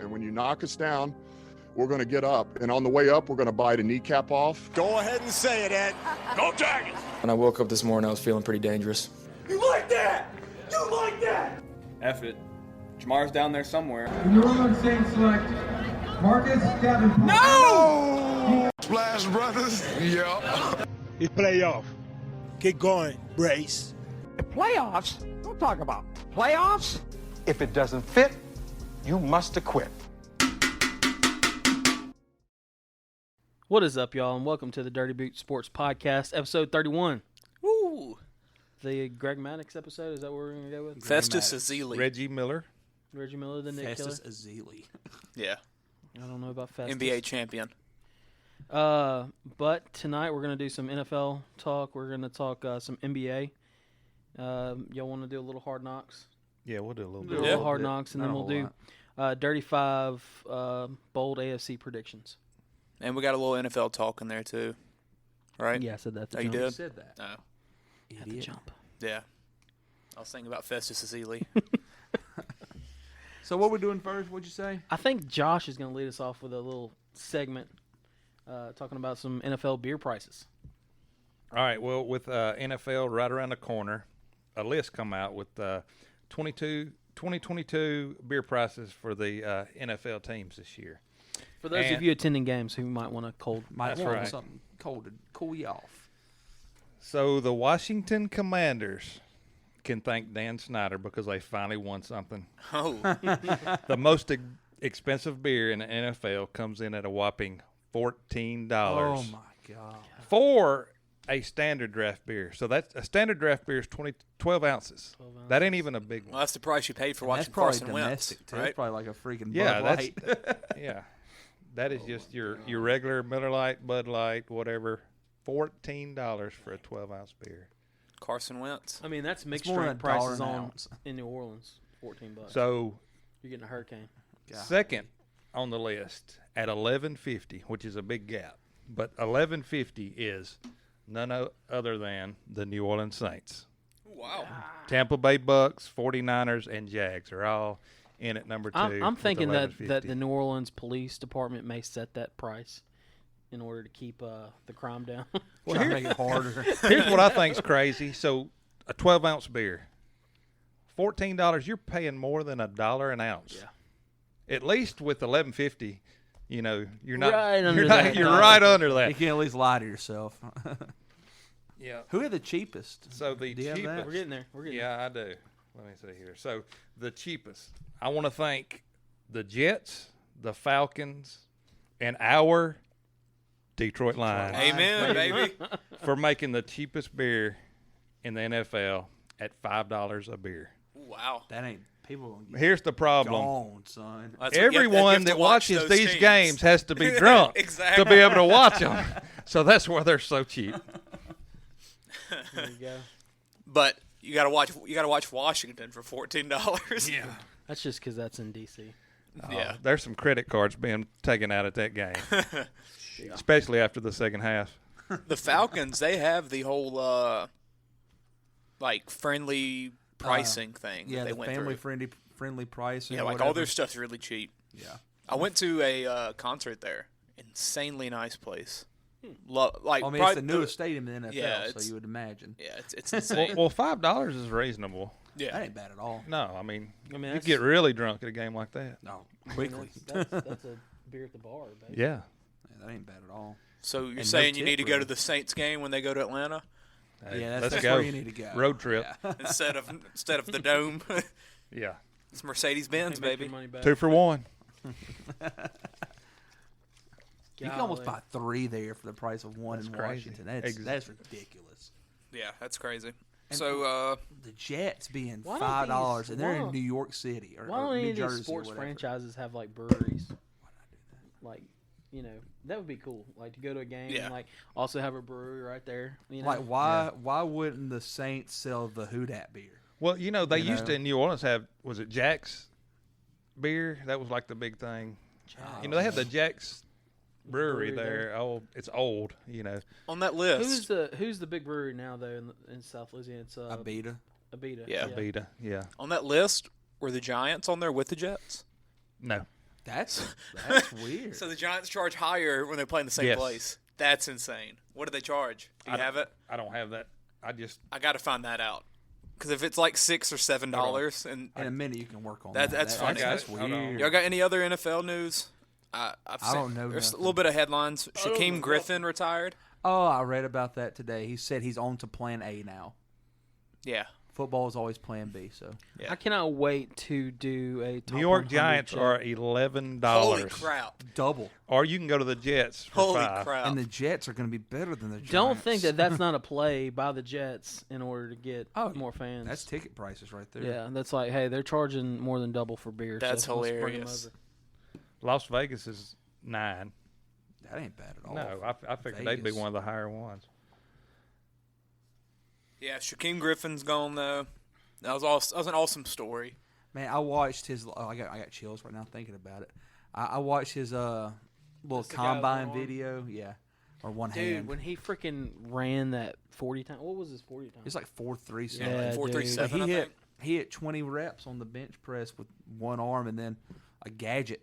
And when you knock us down, we're going to get up. And on the way up, we're going to bite a kneecap off. Go ahead and say it, Ed. Go Tigers! When I woke up this morning, I was feeling pretty dangerous. You like that? You like that? F it. Jamar's down there somewhere. The New Orleans Saints select Marcus Davenport. No! Splash Brothers. Yeah. It's playoff. Keep going, Brace. Playoffs? Don't talk about playoffs. If it doesn't fit, you must acquit. What is up, y'all, and welcome to the Dirty Boot Sports Podcast, episode 31. Woo! The Greg Maddox episode, is that what we're going to go with? Festus Ezeli. Reggie Miller, the Nick Festus Killer. Ezeli. Yeah. I don't know about Festus. NBA champion. But tonight we're going to do some NFL talk. We're going to talk some NBA. Y'all want to do a little Hard Knocks? yeah, we'll do a little Do bit. a little Hard Knocks, and then we'll do Dirty 5 Bold AFC Predictions. And we got a little NFL talk in there, too. Right? Yeah, I said that. Oh, you did? said that. Oh. At the jump. Yeah. I was thinking about Festus Ezeli. So what we doing first? What'd you say? I think Josh is going to lead us off with a little segment talking about some NFL beer prices. All right, well, with NFL right around the corner, a list come out with 2022 beer prices for the NFL teams this year. For those of you attending games who might want a cold, Might That's want right. something cold to cool you off. So the Washington Commanders can thank Dan Snyder because they finally won something. Oh. The most expensive beer in the NFL comes in at a whopping $14 Oh my God! for a standard draft beer. So that's a standard draft beer is 12 ounces. That ain't even a big one. Well, that's the price you paid for watching That's probably Carson Wentz. domestic too. Right? That's probably like a freaking Yeah, Bud that's Light. yeah. That is just your regular Miller Lite, Bud Light, whatever. $14 for a 12-ounce beer. Carson Wentz. I mean, that's mixed more than drink prices $1 an on ounce. in New Orleans. $14. So You're getting a hurricane. God. second on the list at $11.50, which is a big gap, but $11.50 is none other than the New Orleans Saints. Wow. Tampa Bay Bucks, 49ers, and Jags are all in at number 2. I'm thinking that $11.50. the New Orleans Police Department may set that price in order to keep the crime down. Trying to make it harder. Here's what I think's crazy. So a 12-ounce beer, $14, you're paying more than $1 an ounce. Yeah. At least with $11.50, you know, you're not Right under you're not, that. you're right under that. You can at least lie to yourself. Yeah. Who had the cheapest? So the Do you have that? cheapest. We're getting there. We're getting Yeah, I do. Let me see here. So the cheapest. I want to thank the Jets, the Falcons, and our Detroit Lions Amen, baby. for making the cheapest beer in the NFL at $5 a beer. Wow. That ain't people gonna get Here's the problem. gone, son. That's what you have to- you Everyone have to that watch watches those these teams. games has to be drunk Exactly. to be able to watch them. So that's why they're so cheap. There you go. But you got to watch Washington for $14. Yeah. That's just because that's in D.C. Yeah. There's some credit cards being taken out at that game, especially after the second half. The Falcons, they have the whole like friendly pricing thing. Yeah, that they the went family through. friendly pricing. Yeah, or like whatever. all their stuff's really cheap. Yeah. I went to a concert there. Insanely nice place. Like I mean, it's the newest stadium in the NFL, Yeah, so it's- you would imagine. Yeah, it's insane. Well, $5 is reasonable. Yeah. That ain't bad at all. No, I mean you that's- get really drunk at a game like that. No, I mean, quickly. that's a beer at the bar, baby. Yeah. Yeah, that ain't bad at all. So you're And saying no you tip, need to go really. to the Saints game when they go to Atlanta Hey, Yeah, let's that's go. where you need to go. Road trip. Yeah. instead of the dome? Yeah. It's Mercedes Benz, Make your baby. money back. 2 for 1. You can almost Golly. buy 3 there for the price of 1 in crazy. Washington. That's Ex- ridiculous. Yeah, that's crazy. So The Jets being Why don't $5, these- and they're why in don't- New York City or, Why or don't any New of Jersey these sports or whatever. franchises have like breweries? Like, you know, that would be cool. Like to go to a game Yeah. and like also have a brewery right there. You know? Like why wouldn't the Saints sell the Houdat beer? Well, you know, they You used know? to in New Orleans have, was it Jack's beer? That was like the big thing. You know, they have the Jack's brewery there. Oh, it's old, you know. on that list, who's the big brewery now though in South Louisiana? It's Abita. Abita. Yeah. Abita, yeah. on that list, were the Giants on there with the Jets? No. That's weird. So the Giants charge higher when they play in the same Yes. place. That's insane. What do they charge? Do you have it? I don't have that. I got to find that out. Because if it's like $6 or $7, and in a minute you can work on that's that. funny. That's weird. Y'all got any other NFL news? I don't know There's nothing. a little bit of headlines. Shaquem Griffin retired. Oh, I read about that today. He said he's on to Plan A now. Yeah. Football is always Plan B. So Yeah. I cannot wait to do a top New York 100 Giants check. are $11. Holy crap. double. Or you can go to the Jets for Holy $5. crap. And the Jets are going to be better than the Giants. Don't think that that's not a play by the Jets in order to get Oh, more fans. That's ticket prices right there. Yeah, that's like, hey, they're charging more than double for beer. That's so let's bring 'em hilarious. over. Las Vegas is 9. That ain't bad at all. No, I figured they'd be Vegas. one of the higher ones. Yeah, Shaquem Griffin's gone, though. That was an awesome story. Man, I watched his. I got chills right now thinking about it. I watched his little That's the guy with combine one arm? video. Yeah, or one Dude, hand. when he freaking ran that 40 times, what was his 40 times? It's like 4.3 something. Yeah, 4.37, But I think. he hit 20 reps on the bench press with one arm and then a gadget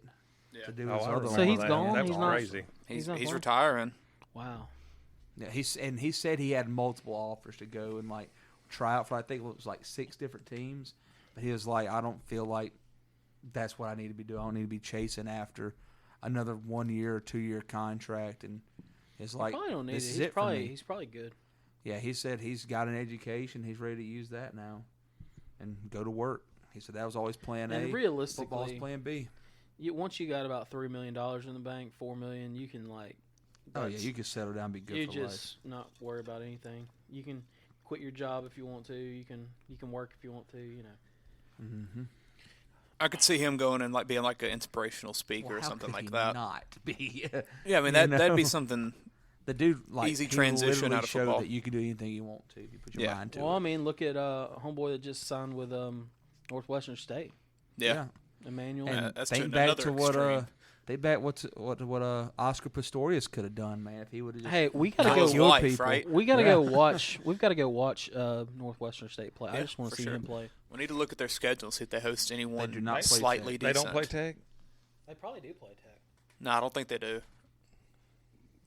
to do his I other remember arm. So he's that. gone? That He's was not- crazy. He's not playing? retiring. Wow. Yeah, he said he had multiple offers to go and like try out for. I think it was like 6 different teams. But he was like, I don't feel like that's what I need to be doing. I don't need to be chasing after another 1 year or 2 year contract. And it's like, Probably don't need this it. is He's it for me. he's probably good. Yeah, he said he's got an education. He's ready to use that now and go to work. He said that was always Plan A. And realistically, football's Plan B. Once you got about $3 million in the bank, $4 million, you can like. Oh yeah, that's- you can settle down, and be good you for just not worry about anything. You can quit your job if you want to. You can work if you want to. You know. Mm-hmm. I could see him going and like being like an inspirational speaker or something like that. Not be. Yeah, I mean You that'd be know? something. The dude like Easy he transition literally out of showed football. that you can do anything you want to if you put your Yeah. mind to Well, it. I mean, look at homeboy that just signed with Northwestern State, Yeah. Emmanuel. And that's think to back another to what extreme. they back what Oscar Pistorius could have done, man, if he would have just Hey, we gotta Not go. his killed wife, people. right? We gotta Yeah. go watch. We've got to go watch Northwestern State play. I Yeah, just want for to see sure. him play. We need to look at their schedule, see if they host anyone do not play slightly They decent. don't play tag? They probably do play tag. No, I don't think they do.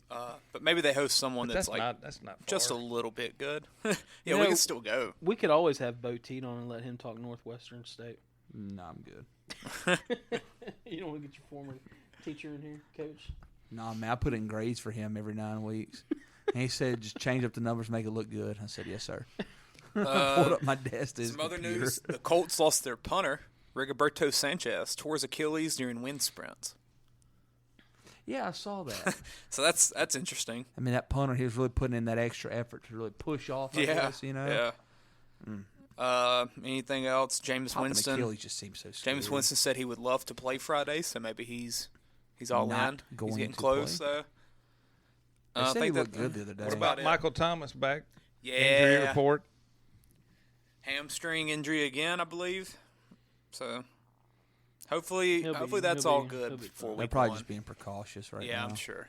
But maybe they host someone But that's like that's not just a far. little bit good. You we know, can still go. We could always have Bo Teet on and let him talk Northwestern State. No, I'm good. You don't want to get your former teacher in here, coach? No, man, I put in grades for him every 9 weeks. And he said, just change up the numbers, make it look good. I said, yes, sir. Pulled up my desk to his Some other computer. news: the Colts lost their punter, Rigoberto Sanchez, tore his Achilles during wind sprints. Yeah, I saw that. So that's interesting. I mean, that punter, he was really putting in that extra effort to really push off, I guess, you know? Yeah. Anything else? James Popping Winston. Achilles just seems so scary. James Winston said he would love to play Friday, so maybe he's all Not in. going He's getting to close, play. though. They I said he think looked good the other day. What about about it. Michael Thomas back? Injury Yeah. report. Hamstring injury again, I believe. So hopefully He'll that's be- all he'll good be before fine. They're week probably one. just being precautious right Yeah, now. I'm sure.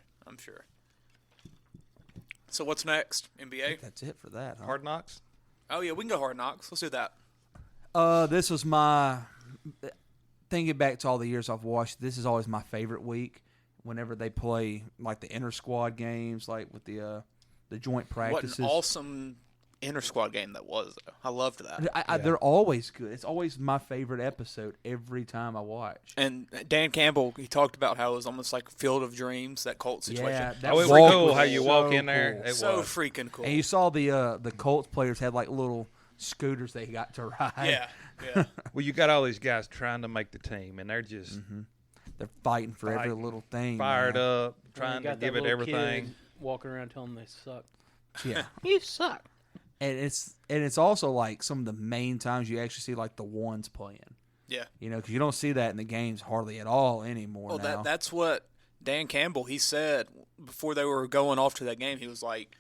So what's next? NBA? That's it for that. Huh? Hard Knocks. Oh yeah, we can go Hard Knocks. Let's do that. This was my thinking back to all the years I've watched. This is always my favorite week. Whenever they play like the inter squad games, like with the joint practices. What an awesome inter squad game that was, though. I loved that. They're always good. It's always my favorite episode every time I watch. And Dan Campbell, he talked about how it was almost like Field of Dreams, that Colts situation. Yeah, that Oh, it was walk cool was how you walk so in there. cool. It So was. freaking cool. And you saw the Colts players had like little scooters they got to ride. Yeah. Well, you got all these guys trying to make the team, and they're just They're fighting for every Fighting. little thing. fired man. up, And trying you to got that give it little everything. kid walking around telling them they suck. Yeah. You suck. And it's also like some of the main times you actually see like the ones playing. Yeah. You know, because you don't see that in the games hardly at all anymore. Well, now. that's what Dan Campbell, he said before they were going off to that game. He was like,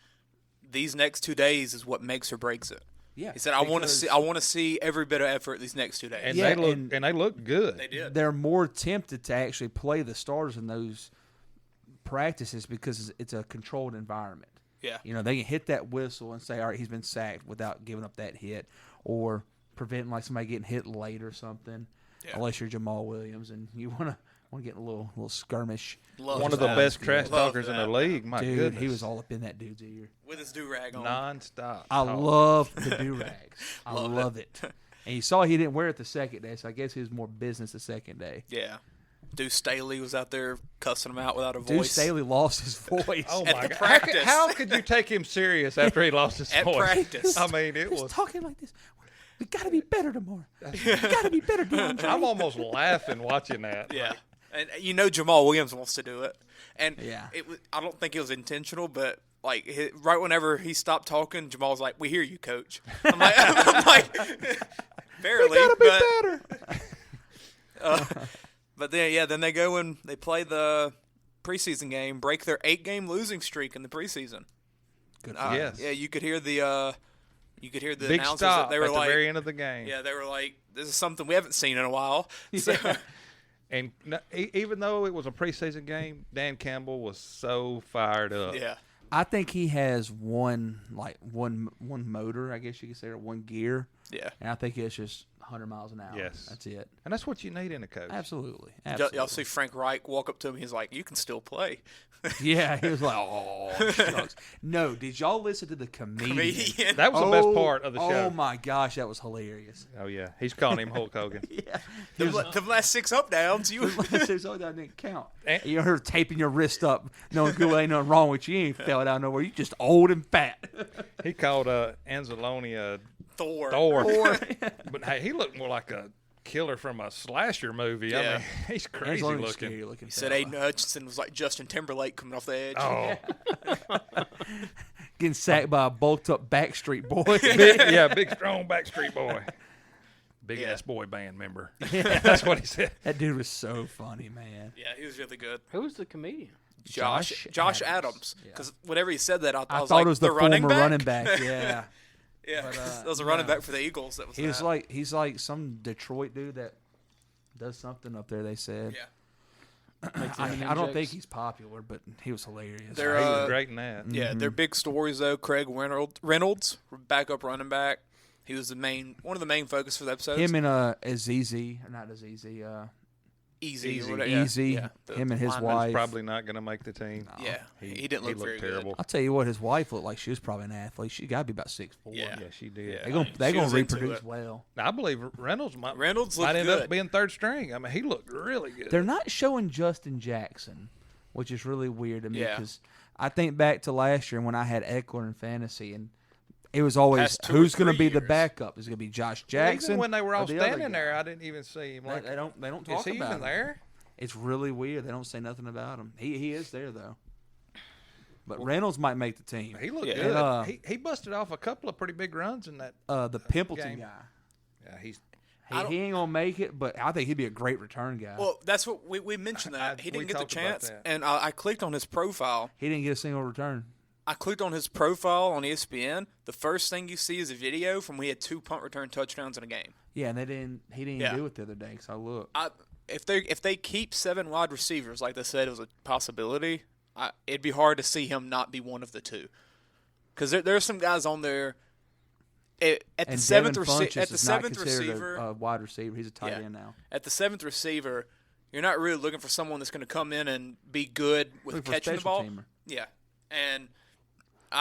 these next 2 days is what makes or breaks it. Yeah, He said, I want because to see every bit of effort these next 2 days. And Yeah, they look good. They did. they're more tempted to actually play the starters in those practices because it's a controlled environment. Yeah. You know, they can hit that whistle and say, all right, he's been sacked without giving up that hit or preventing like somebody getting hit late or something. Yeah. Unless you're Jamal Williams and you want to want to get a little skirmish. One of the best trash talkers in the league. My goodness. He was all up in that dude's ear. With his do-rag on. Non-stop. I love the do-rags. I love it. And you saw he didn't wear it the second day, so I guess he was more business the second day. Yeah. Deuce Staley was out there cussing him out without a voice. Deuce Staley lost his voice. Oh, at my the God. practice. How could you take him serious after he lost his At voice? practice. I mean, it He's was. talking like this. We got to be better tomorrow. We got to be better, DeAndre. I'm almost laughing watching that. Yeah. And Jamal Williams wants to do it. And Yeah. I don't think it was intentional, but like right whenever he stopped talking, Jamal's like, "We hear you, coach." I'm like barely. We got to be better. But then they go and they play the preseason game, break their 8-game losing streak in the preseason. Good. Yes. Yeah, you could hear the Big announcers stop that they were at like, the very end of the game. yeah, they were like, "This is something we haven't seen in a while." So, And even though it was a preseason game, Dan Campbell was so fired up. yeah. I think he has one motor, I guess you could say, or one gear. Yeah. And I think it's just 100 miles an hour. Yes. That's it. And that's what you need in a coach. Absolutely. Y'all see Frank Reich walk up to him. He's like, "You can still play." Yeah, he was like, "Oh, shucks." No, did y'all listen to the comedian? That was the best part of the show. Oh my gosh, that was hilarious. Oh, yeah. He's calling him Hulk Hogan. Yeah. The last 6 up downs, you. That didn't count. You're her taping your wrist up, knowing good ain't nothing wrong with you. You ain't fell out nowhere. You just old and fat. He called Anzalone Thor. But hey, he looked more like a killer from a slasher movie. Yeah. I mean, he's crazy looking. Scary looking. He said Aiden Hutchinson was like Justin Timberlake coming off the edge. Oh, Getting sacked by a bulked up Backstreet Boy. big strong Backstreet Boy. Big ass boy band member. That's what he said. That dude was so funny, man. Yeah, he was really good. Who was the comedian? Josh Adams. Yeah. Because whenever he said that, I I was thought like, it was the running former back? running back. Yeah. Yeah, But, that was a running back for the Eagles. That was He was that. like he's like some Detroit dude that does something up there. They said. Yeah. I don't think he's popular, but he was hilarious. They're, He was great in that. Yeah, they're big stories though. Craig Reynolds, backup running back. He was one of the main focus for the episode. Him and Azizi, or not Azizi, Easy. Easy. Yeah. Him and his lineman. wife. Probably not going to make the team. Yeah, he didn't look very terrible. I'll tell you what, his wife looked like she was probably an athlete. She got to be about 6'4". Yeah. Yeah, she did. Yeah. They're She gonna was into reproduce it. well. Now, I believe Reynolds might looked end good. up being third string. I mean, he looked really good. They're not showing Justin Jackson, which is really weird to me Yeah. because I think back to last year when I had Eckler in fantasy and it was always Past 2 or who's going to 3 be the years. backup? Is it going to be Josh Well, Jackson? even when they were all or the other standing there, guy? I didn't even see him. Like, They don't talk is he about even him. there? It's really weird. They don't say nothing about him. He is there though. But Reynolds might make the team. He looked Yeah. good. And, he busted off a couple of pretty big runs in that. the Pimpleton game. guy. Yeah, he's. He ain't gonna make it, but I think he'd be a great return guy. Well, that's what we mentioned that he we didn't get the talked about chance, that. and I clicked on his profile. he didn't get a single return. I clicked on his profile on ESPN. The first thing you see is a video from when he had 2 punt return touchdowns in a game. Yeah, and he didn't Yeah. do it the other day. Cause I looked. If they keep 7 wide receivers like they said it was a possibility, it'd be hard to see him not be one of the 2. Because there's some guys on there. At the And seventh Devin Funchess at the is not seventh considered receiver, a wide receiver. He's a tight end now. At the 7th receiver, you're not really looking for someone that's going to come in and be good with Looking for a catching the special ball. teamer. Yeah, and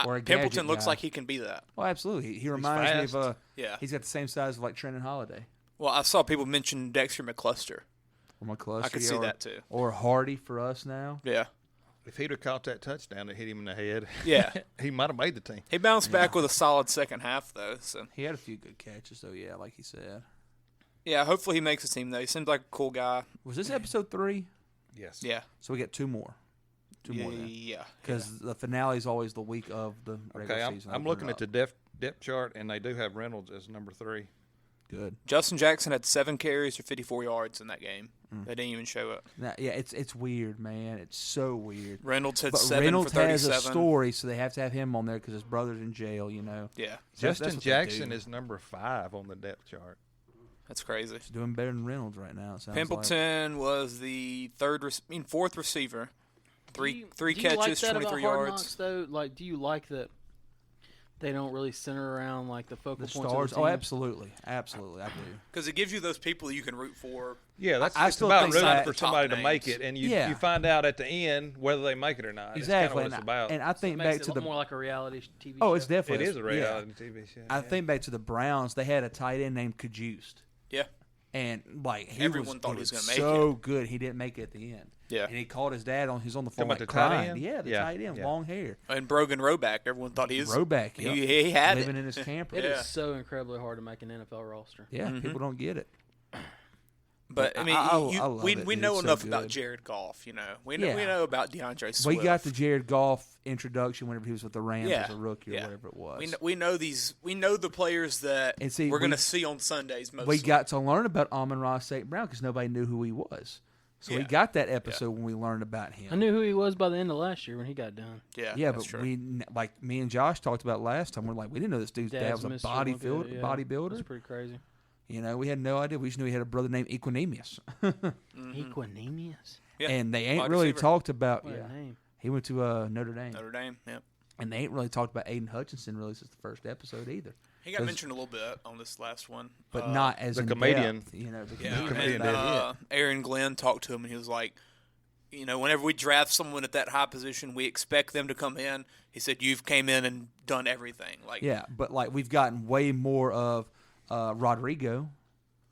Or a gadget Pimpleton looks guy. like he can be that. Well, absolutely. He reminds me of fast. Yeah. He's got the same size of like Trenton Holiday Well, I saw people mention Dexter McCluster. or McCluskey. I could see that too. Or Hardy for us now. Yeah, If he'd have caught that touchdown that hit him in the head, yeah. he might have made the team. He bounced back with a solid second half though. So He had a few good catches though. Yeah, like he said. yeah, hopefully he makes the team though. He seems like a cool guy. Was this episode 3? Yes. Yeah, So we get 2 more. 2 more then. yeah. Because the finale is always the week of the regular Okay, season. I'm looking at the depth chart, and they do have Reynolds as number 3. Good. Justin Jackson had 7 carries for 54 yards in that game. They didn't even show it. Now, yeah, it's weird, man. It's so weird. Reynolds had But 7 Reynolds for 37. has a story, so they have to have him on there because his brother's in jail. You know. Yeah, So that's Justin what they Jackson do. is number 5 on the depth chart. that's crazy. He's doing better than Reynolds right now. It sounds like. Pimpleton was the 4th receiver. Three Do you catches, like that 23 about Hard yards. Knocks, though? Like, do you like that they don't really center around like the focal The points stars. of the Oh, team. absolutely, absolutely, I do. Because it gives you those people you can root for. Yeah, that's I it's still about think rooting that- for Top somebody to names. make it, and you find out at the end whether they make it or not. Exactly, It's kind of what it's about. and I think It makes back it to the more like a reality TV oh, show. it's definitely it is a reality TV show. I think back to the Browns. They had a tight end named Cajuste. Yeah. And like Everyone thought he was gonna make so good, he didn't make it at the end. Yeah. And he called his dad on. He's on the phone Talking like about the tight crying. end? Yeah, the Yeah, tight end, yeah. long hair, And Brogan Roback, everyone thought he was. Roback. Yep. He had living it. in his camper. It Yeah. is so incredibly hard to make an NFL roster. Yeah, people don't get it. But I mean, I love we it, we dude. know It's so enough about good. Jared Goff. You know, we know Yeah. about DeAndre Swift. We got the Jared Goff introduction whenever he was with the Rams Yeah, as a rookie or yeah. whatever it was. We know these. We know the players that And see, we're going we- to see on Sundays. Mostly. We got to learn about Amon-Ra St. Brown because nobody knew who he was. So we Yeah. got that episode when we learned about him. I knew who he was by the end of last year when he got done. Yeah, Yeah, that's but true. we like me and Josh talked about last time. We're like, we didn't know this dude's dad was a Mr. Olympia, yeah. bodybuilder. That's pretty crazy. You know, we had no idea. We just knew he had a brother named Equinemius. Equinemius. Yeah. And they ain't Wide really receiver. talked about. What a Yeah, name. he went to Notre Dame, Notre Dame. Yep. and they ain't really talked about Aiden Hutchinson really since the first episode either. He got mentioned a little bit on this last one, But not as the in comedian. depth, you know, the Yeah, comedian. and Aaron Glenn talked to him, and he was like, you know, whenever we draft someone at that high position, we expect them to come in. He said, "You've came in and done everything." Like, Yeah, but like we've gotten way more of Rodrigo.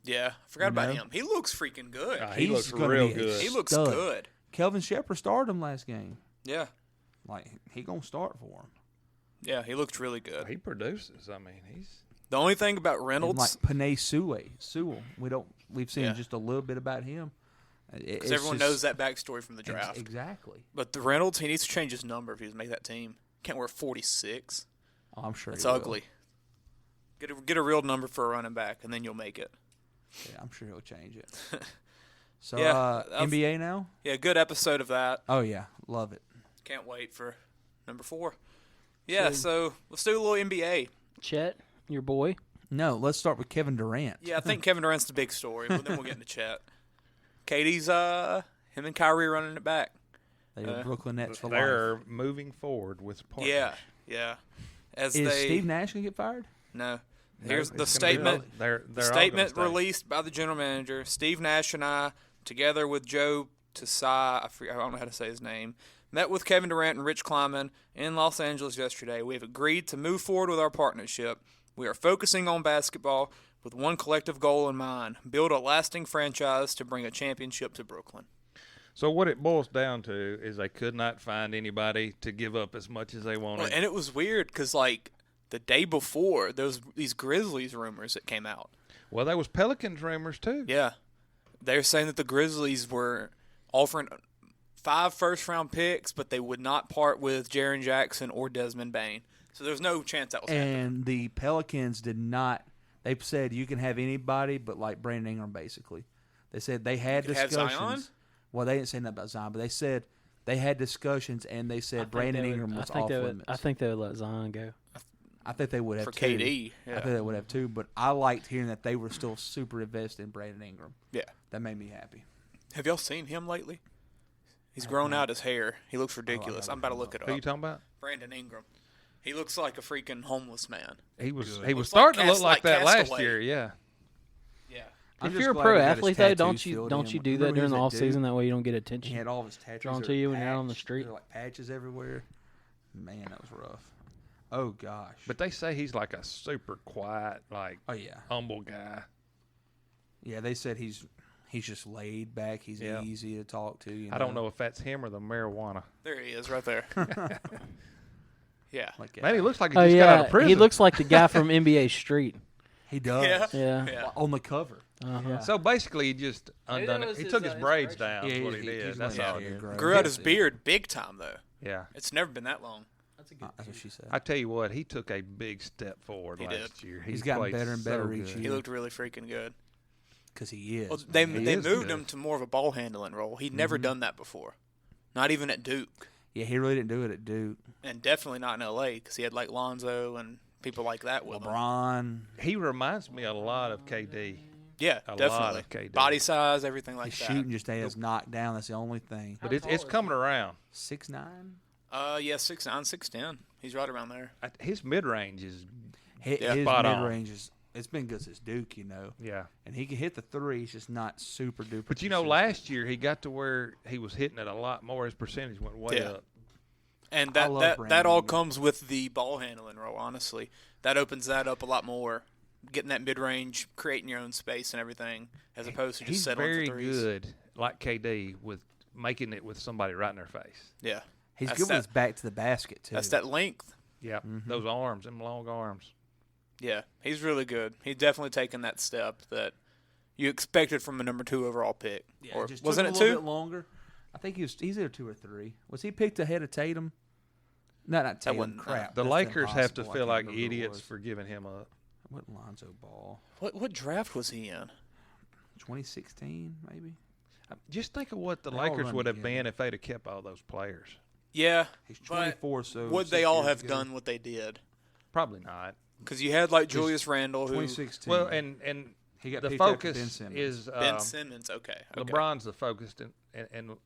yeah, I forgot about know? him. He looks freaking good. He He's looks gonna real be a good. He looks stud. good. Kelvin Shepard started him last game. Yeah, Like he gonna start for him. yeah, he looked really good. He produces. I mean, he's The only thing about And Reynolds, like Panay Sewell, we've seen Yeah. just a little bit about him. because everyone knows that backstory from the draft. Exactly. But the Reynolds, he needs to change his number if he's make that team. Can't wear 46. Oh, I'm sure It's he will. ugly. Get a real number for a running back, and then you'll make it. Yeah, I'm sure he'll change it. So Yeah, that's- NBA now? Yeah, good episode of that. Oh yeah, love it. Can't wait for number 4. Yeah, so let's do a little NBA. Chet, your boy. No, let's start with Kevin Durant. Yeah, I think Kevin Durant's the big story, but then we'll get into chat. Katie's him and Kyrie running it back. They are Brooklyn Nets for life. they're moving forward with partners. Yeah. As Is they Steve Nash gonna get fired? No. No, Here's it's the gonna be statement. they're The all statement gonna stay. released by the general manager, Steve Nash and I, together with Joe Tsai, I don't know how to say his name, met with Kevin Durant and Rich Kleiman in Los Angeles yesterday. We have agreed to move forward with our partnership. We are focusing on basketball with one collective goal in mind: build a lasting franchise to bring a championship to Brooklyn. So what it boils down to is they could not find anybody to give up as much as they wanted. And it was weird because, like, the day before, there was these Grizzlies rumors that came out. Well, there was Pelicans rumors too. Yeah. They're saying that the Grizzlies were offering 5 first-round picks, but they would not part with Jaren Jackson or Desmond Bane. So there's no chance that was happening. And the Pelicans did not. They said you can have anybody, but like Brandon Ingram, basically. They said they had You could have discussions. Zion? Well, they didn't say nothing about Zion, but they said they had discussions, and they said Brandon Ingram was off limits. I think they would let Zion go. I think they would have For too. KD, yeah. I think they would have too. But I liked hearing that they were still super invested in Brandon Ingram. Yeah. That made me happy. Have y'all seen him lately? He's grown out his hair. He looks ridiculous. I'm about to look it up. Who you talking about? Brandon Ingram. He looks like a freaking homeless man. He was Looks starting like to look like that last Castaway. year. Yeah. Yeah. I'm If just you're a glad pro he got his athlete, though, don't tattoos you filled don't in. you do that Remember during the he was off that season? dude? That way you don't get He attention. had all of his tattoos Drawn are to you when you're out on the patched. street. They're like patches everywhere. Man, that was rough. Oh gosh. But they say he's like a super quiet, like Oh yeah. humble guy. Yeah, they said he's just laid back. He's Yeah. easy to talk to. You I don't know if that's him or the marijuana. There he is right there. Yeah. Like, Man, he looks like he Oh just got out of yeah, prison. he looks like the guy from NBA Street. he does. Yeah. Yeah. Yeah. On the cover. Uh-huh. Yeah. So basically, he just Maybe undone that it. was He his, took his braids inspiration. down. Yeah, That's what he he- did. he's That's letting all. his it hair is. grow. Grew out his beard big time, though. Yeah. It's never been that long. That's what she said. I tell you what, he took a big step forward He last year. He's gotten played better and better so each good. He looked really freaking good. Because he is. Well, man. they is moved good. him to more of a ball handling role. He'd never done that before. Not even at Duke. Yeah, he really didn't do it at Duke. And definitely not in L.A. because he had like Lonzo and people like that with him. LeBron. He reminds me a lot of KD. Yeah, A lot definitely. of KD. Body size, everything like His that. shooting just has knocked down. That's the only thing. But it's coming around. 6'9"? Yeah, 6'9", 6'10". He's right around there. His mid-range is His spot on. mid-range it's been good since Duke, Yeah. And he can hit the three. It's just not super duper. But, last year he got to where he was hitting it a lot more. His percentage went way up. And that all comes with the ball handling role, honestly. That opens that up a lot more. Getting that mid-range, creating your own space and everything, as opposed to just settling for threes. He's very good, like KD, with making it with somebody right in their face. Yeah. He's good with his back to the basket, too. That's that length. Yeah, those arms, them long arms. Yeah, he's really good. He's definitely taken that step that you expected from a number 2 overall pick. Yeah, or just wasn't took it a little 2? bit longer. I think he's either 2 or 3. Was he picked ahead of Tatum? No, not Tatum. Crap. The That's Lakers have to impossible. feel I like can't remember who it idiots was. for giving him up. What Lonzo Ball? What draft was he in? 2016, maybe. Just think of what the They all Lakers run would have together. been if they'd have kept all those players. Yeah, He's 24, so would 6 they all years have ago. done what they did? Probably not. Because you had like Julius Randle, who 2016. Well, and he got the picked after focus Ben Simmons. is Ben Simmons. Okay. LeBron's the focus in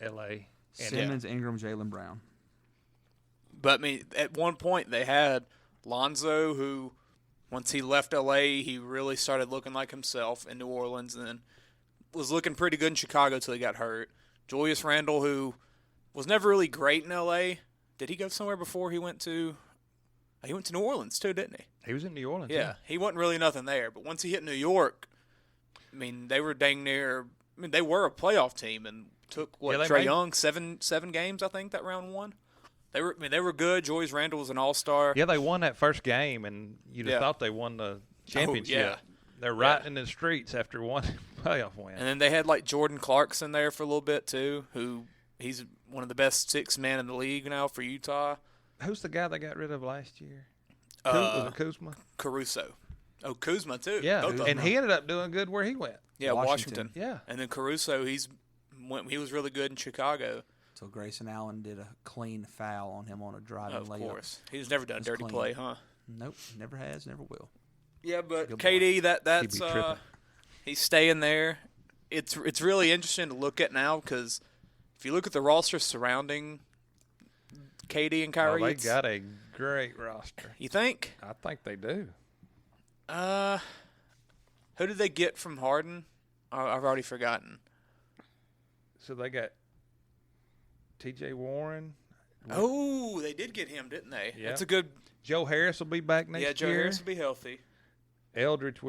L.A. Simmons, Ingram, Jaylen Brown. But I mean, at one point they had Lonzo, who once he left L.A., he really started looking like himself in New Orleans, and then was looking pretty good in Chicago until he got hurt. Julius Randle, who was never really great in L.A. Did he go somewhere before he went to? He went to New Orleans too, didn't he? He was in New Orleans. Yeah, he wasn't really nothing there. But once he hit New York, I mean, they were dang near. I mean, they were a playoff team and took Trae Young seven games, I think, that round one. They were good. Julius Randle was an all-star. Yeah, they won that first game, and you'd have thought they won the championship. They're right in the streets after one playoff win. And then they had like Jordan Clarkson there for a little bit too, who he's one of the best 6 men in the league now for Utah. Who's the guy they got rid of last year? Was it Kuzma? Caruso. Oh, Kuzma too. Yeah, Both of and them. he ended up doing good where he went. Yeah, Washington. Yeah. And then Caruso, he was really good in Chicago. So Grayson Allen did a clean foul on him on a driving layup. Of course. He's never done a dirty clean. play, huh? Nope, never has, never will. Yeah, but Good KD, boy. that's he's staying there. It's really interesting to look at now because if you look at the roster surrounding KD and Kyrie, they got a great roster. You think? I think they do. Who did they get from Harden? I've already forgotten. So they got T.J. Warren. Oh, they did get him, didn't they? Yeah. That's a good. Joe Harris will be back next year. Yeah, Joe Harris will be healthy. Aldridge,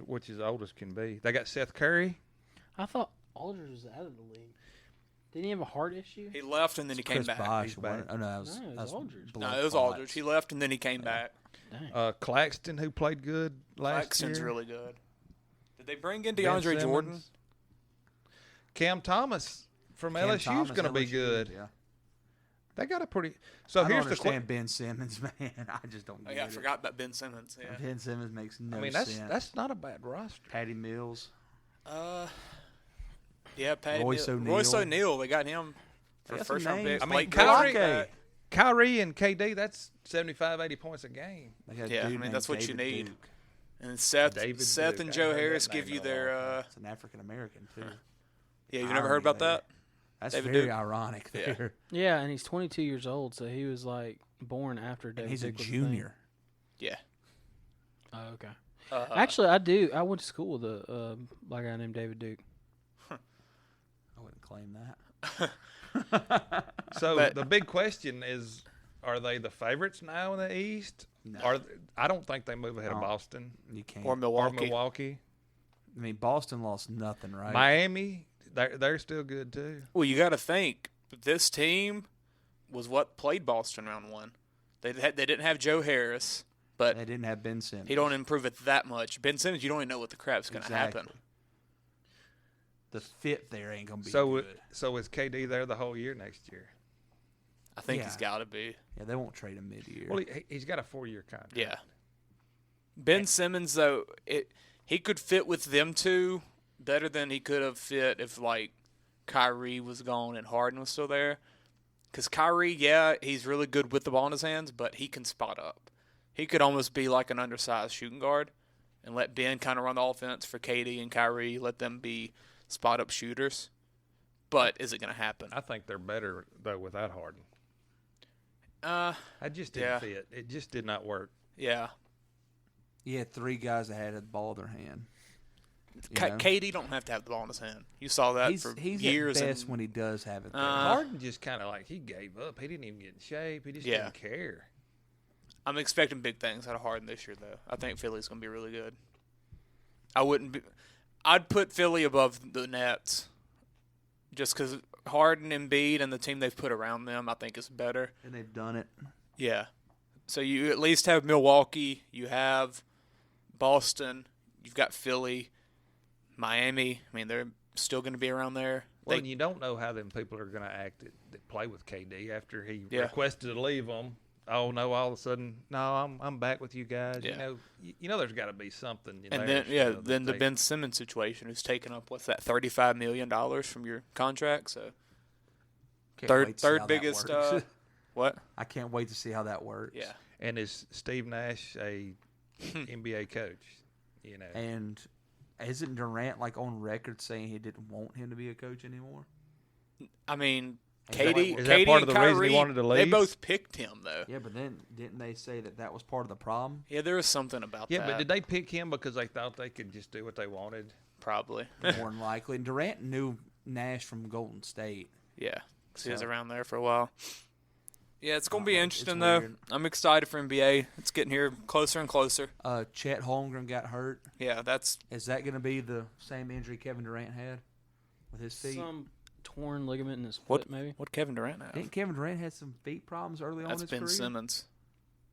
which is old as can be. They got Seth Curry. I thought Aldridge was out of the league. Didn't he have a heart issue? He left and then he came back. Bosh, oh, no, that was Aldridge. No, it was Aldridge. He left and then he came back. Claxton, who played good last Claxton's year. really good. Did they bring in DeAndre Jordan? Cam Thomas from LSU is going to be good. Yeah. They got a pretty. So I here's don't understand Ben Simmons, man. I just don't. Oh, yeah, I forgot about Ben Simmons. Yeah. Ben Simmons makes no sense. That's not a bad roster. Patty Mills. Yeah, Patty Royce Mills. O'Neal. Royce O'Neal. They got him for They a got some first round names. pick. I mean, Blake Kyrie and KD, that's 75, 80 points a game. Yeah, I mean, that's what you need. And Seth and Joe Harris give you their. It's an African American too. Yeah, you've never heard about that? That's David very Duke? ironic there. Yeah, and he's 22 years old, so he was like born after David. And he's a Duke was junior. Yeah. Oh, okay. Actually, I went to school with a black guy named David Duke. I wouldn't claim that. So the big question is, are they the favorites now in the East? No. I don't think they move ahead of Boston. You can't. Or Milwaukee. I mean, Boston lost nothing, right? Miami, they're still good too. Well, you got to think this team was what played Boston round one. They didn't have Joe Harris, but they didn't have Ben Simmons. He don't improve it that much. Ben Simmons, you don't even know what the crap's going to happen. The fit there ain't going to be good. So is KD there the whole year next year? I think he's got to be. Yeah, they won't trade him mid-year. Well, he's got a 4-year contract. Yeah. Ben Simmons, though, he could fit with them two better than he could have fit if, like, Kyrie was gone and Harden was still there. Because Kyrie, yeah, he's really good with the ball in his hands, but he can spot up. He could almost be like an undersized shooting guard and let Ben kind of run the offense for KD and Kyrie, let them be spot-up shooters. But is it going to happen? I think they're better, though, without Harden. I just didn't fit. It just did not work. Yeah. He had 3 guys that had the ball in their hand. KD don't have to have the ball in his hand. You saw that He's years. At best when he does have it. Harden just kind of he gave up. He didn't even get in shape. He just didn't care. I'm expecting big things out of Harden this year, though. I think Philly's going to be really good. I'd put Philly above the Nets just because Harden, Embiid, and the team they've put around them, I think, is better. And they've done it. Yeah. So you at least have Milwaukee. You have Boston. You've got Philly. Miami, I mean, they're still going to be around there. Well, you don't know how them people are going to act that play with KD after he requested to leave them. Oh no! All of a sudden, no, I'm back with you guys. Yeah. You know, there's got to be something. And then the Ben Simmons situation, who's taken up $35 million from your contract. So third biggest. What? I can't wait to see how that works. Yeah. And is Steve Nash a NBA coach? You know. And isn't Durant on record saying he didn't want him to be a coach anymore? I mean, is that part of the Kyrie, reason he wanted to leave? They both picked him, though. Yeah, but then didn't they say that was part of the problem? Yeah, there was something about that. Yeah, but did they pick him because they thought they could just do what they wanted? Probably. More than likely. And Durant knew Nash from Golden State. Yeah, because he was around there for a while. Yeah, it's going to be interesting, though. I'm excited for NBA. It's getting here closer and closer. Chet Holmgren got hurt. Yeah, Is that going to be the same injury Kevin Durant had with his feet? Some torn ligament in his foot, maybe. What Kevin Durant have? Didn't Kevin Durant had some feet problems early on in his career? That's Ben career? Simmons.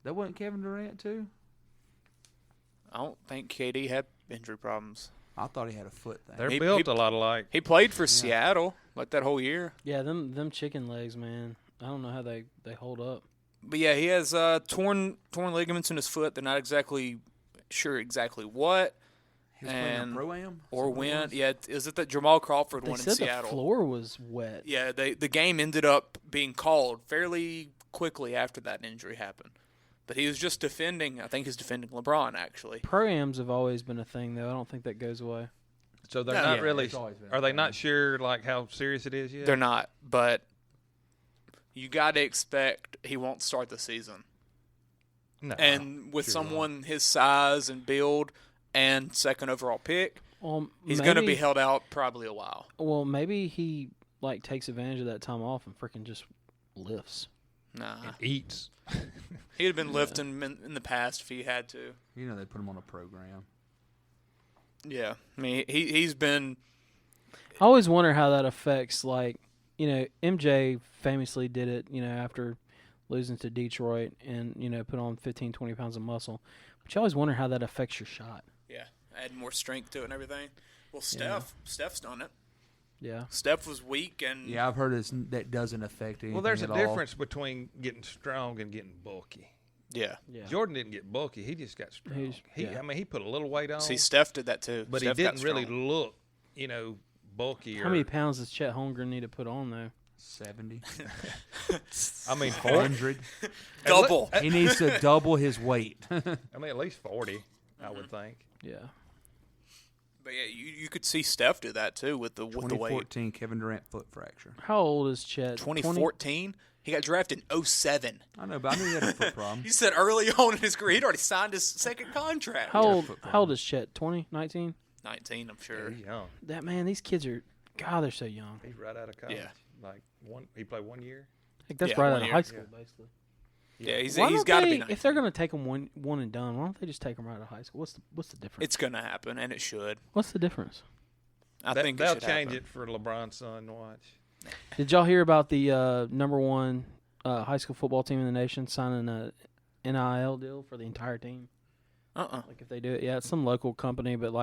That wasn't Kevin Durant, too? I don't think KD had injury problems. I thought he had a foot thing. They're built a lot alike. He played for Seattle that whole year. Yeah, them chicken legs, man. I don't know how they hold up. But yeah, he has torn ligaments in his foot. They're not exactly sure what. He was playing a Pro-Am? Or when. Yeah, is it that Jamal Crawford They one in said Seattle? The floor was wet. Yeah, the game ended up being called fairly quickly after that injury happened. But he was just defending. I think he's defending LeBron, actually. Pro-Ams have always been a thing, though. I don't think that goes away. So they're not really. Are they not sure how serious it is yet? They're not, but you got to expect he won't start the season. No, and with someone his size and build and second overall pick, he's going to be held out probably a while. Well, maybe he takes advantage of that time off and freaking just lifts. Nah. And eats. He'd have been lifting in the past if he had to. You know, they put him on a program. Yeah. I mean, he's been. I always wonder how that affects, MJ famously did it, after losing to Detroit and, put on 15, 20 pounds of muscle. But you always wonder how that affects your shot. Yeah. Add more strength to it and everything. Well, Steph's done it. Yeah. Steph was weak and. Yeah, I've heard that doesn't affect anything. Well, there's a at difference between getting strong and getting bulky. Yeah. Jordan didn't get bulky; he just got strong. He put a little weight on. See, Steph did that too. But Steph he didn't really look, bulky. How many pounds does Chet Holmgren need to put on though? 70. I mean, 400. Double. He needs to double his weight. I mean, at least 40, I would think. Yeah. But yeah, you could see Steph do that too with the weight. 2014 Kevin Durant foot fracture. How old is Chet? 2014. He got drafted in 2007. I know, but I knew he had a foot problem. You said early on in his career he'd already signed his second contract. How old is Chet? 20, 19? 19, I'm sure. He's young. These kids are, God, they're so young. He's right out of college. Yeah. He played 1 year. That's right out of high school, basically. Yeah, he's got to be 19. If they're going to take him one and done, why don't they just take him right out of high school? What's the difference? It's going to happen, and it should. What's the difference? I think they'll should change happen. it for LeBron's son. Watch. Did y'all hear about the number one high school football team in the nation signing a NIL deal for the entire team? If they do it, it's some local company, but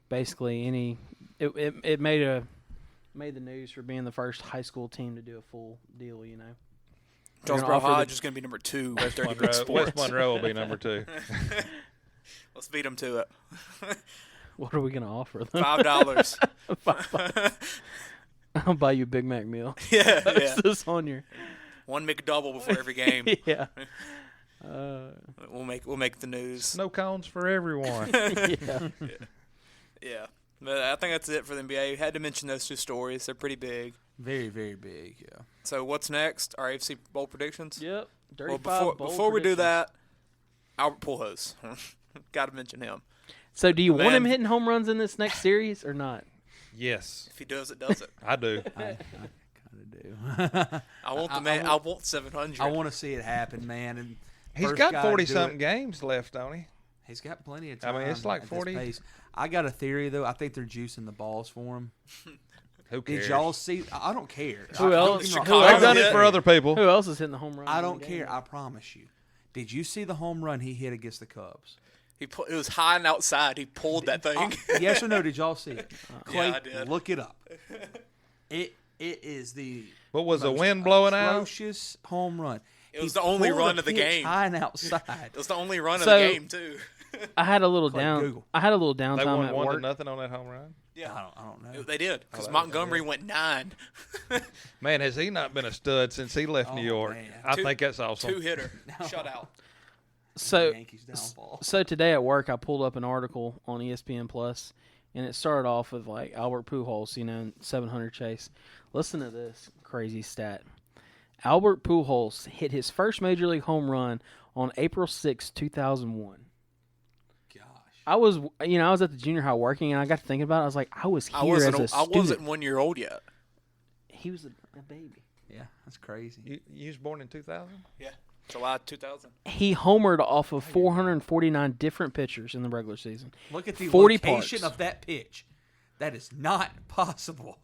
basically it made the news for being the first high school team to do a full deal. Jonesboro Hodge is going to be number 2 after West Monroe will be number 2. Let's beat them to it. What are we going to offer them? $5. I'll buy you a Big Mac meal. Yeah. This on your one McDouble before every game. Yeah. We'll make the news. Snow cones for everyone. Yeah. But I think that's it for the NBA. Had to mention those 2 stories. They're pretty big. Very, very big, yeah. So what's next? Our AFC Bold Predictions? Yep. Dirty Well, Bold before we do predictions. that, Albert Pujols. Got to mention him. So do you want him Man. hitting home runs in this next series or not? Yes, If he does it, does it. I do. I kind of do. I want the man. I want 700. I want to see it happen, man. And He's first got guy to 40 do something it- games left, don't he? He's got plenty of I time. mean, it's like at this 40. pace. I got a theory though. I think they're juicing the balls for him. Who cares? Did y'all see? I don't care. Who else? Chicago They've done it did. for other people. Who else is hitting the home run? I don't care. I promise you. Did you see the home run he hit against the Cubs? It was high and outside. He pulled that thing. Yes or no? Did y'all see it? Clay, Yeah, I did. look it up. It is the What was the most wind blowing out? atrocious home run. It was the only pulled run a of the pitch game. High and outside. It was the only run of So- the game too. I had a little Clay, down. Google. I had a little They downtime won at 1 to work. nothing on that home run. Yeah, I don't know. They did because Oh, Montgomery went 9. Man, has he not been a stud since he left New York? man. I think that's awesome. 2-hitter shutout. So Yankees downfall. So today at work, I pulled up an article on ESPN Plus, and it started off with like Albert Pujols, 700 chase. Listen to this crazy stat: Albert Pujols hit his first major league home run on April 6, 2001. Gosh. I was at the junior high working, and I got to thinking about it. I was like, I was here as a I student. wasn't 1 year old yet. He was a baby. Yeah, that's crazy. You was born in 2000? Yeah, July 2000. He homered off of 449 different pitchers in the regular season. Look at the 40 location parks. of that pitch. That is not possible.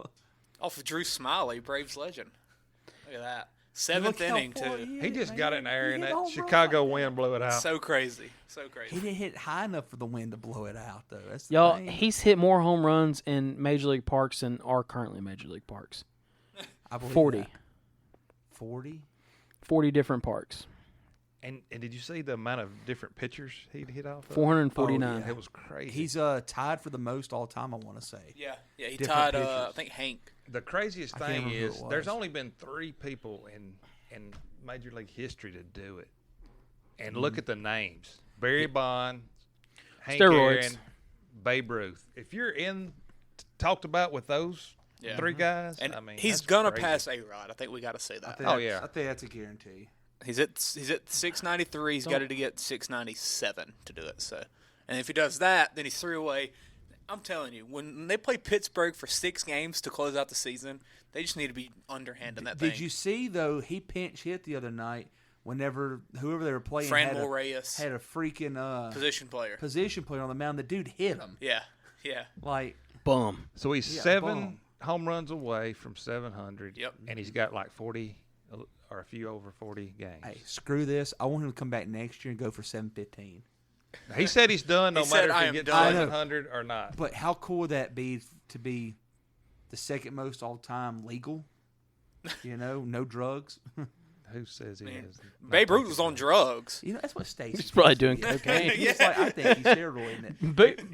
Off of Drew Smiley, Braves legend. Look at that. 7th inning too. He just got in there, He and hit that home Chicago run. wind blew it out. So crazy. So He crazy. didn't hit high enough for the wind to blow it out, though. That's the Y'all, thing. he's hit more home runs in major league parks than are currently major league parks. I believe 40. that. 40? 40 different parks. And did you see the amount of different pitchers he'd hit off of? 449. Oh, yeah. It was crazy. He's tied for the most all time, I want to say. Yeah, he Different tied. pitchers. I think Hank. The craziest I can't thing remember who is it there's was. only been 3 people in Major League history to do it. And look at the names. Barry Bonds, Hank Steroids. Aaron, Babe Ruth. If you're talked about with those Yeah. 3 guys, And I mean, he's that's gonna crazy. pass A-Rod. I think we got to say I that. think Oh, that's- yeah. I think that's a guarantee. He's at 693. He's got to get 697 to do it. So, and if he does that, then he's 3 away. I'm telling you, when they play Pittsburgh for 6 games to close out the season, they just need to be underhanding that thing. Did you see, though, he pinch hit the other night whenever whoever they were playing Franmil Reyes. had a freaking Position player. position player on the mound. The dude hit him. Yeah, yeah. Like, Bum. So he's Yeah, 7 boom. home runs away from 700. Yep. And he's got like 40 or a few over 40 games. hey, screw this. I want him to come back next year and go for 715. He said he's done no He matter said, "I if am he gets done." 700 or not. But how cool would that be to be the second most all time legal? No drugs. Who says he is? Babe Ruth was on drugs. That's what Stacey. He's probably thinks doing he is. cocaine. He's like, I think he's steroiding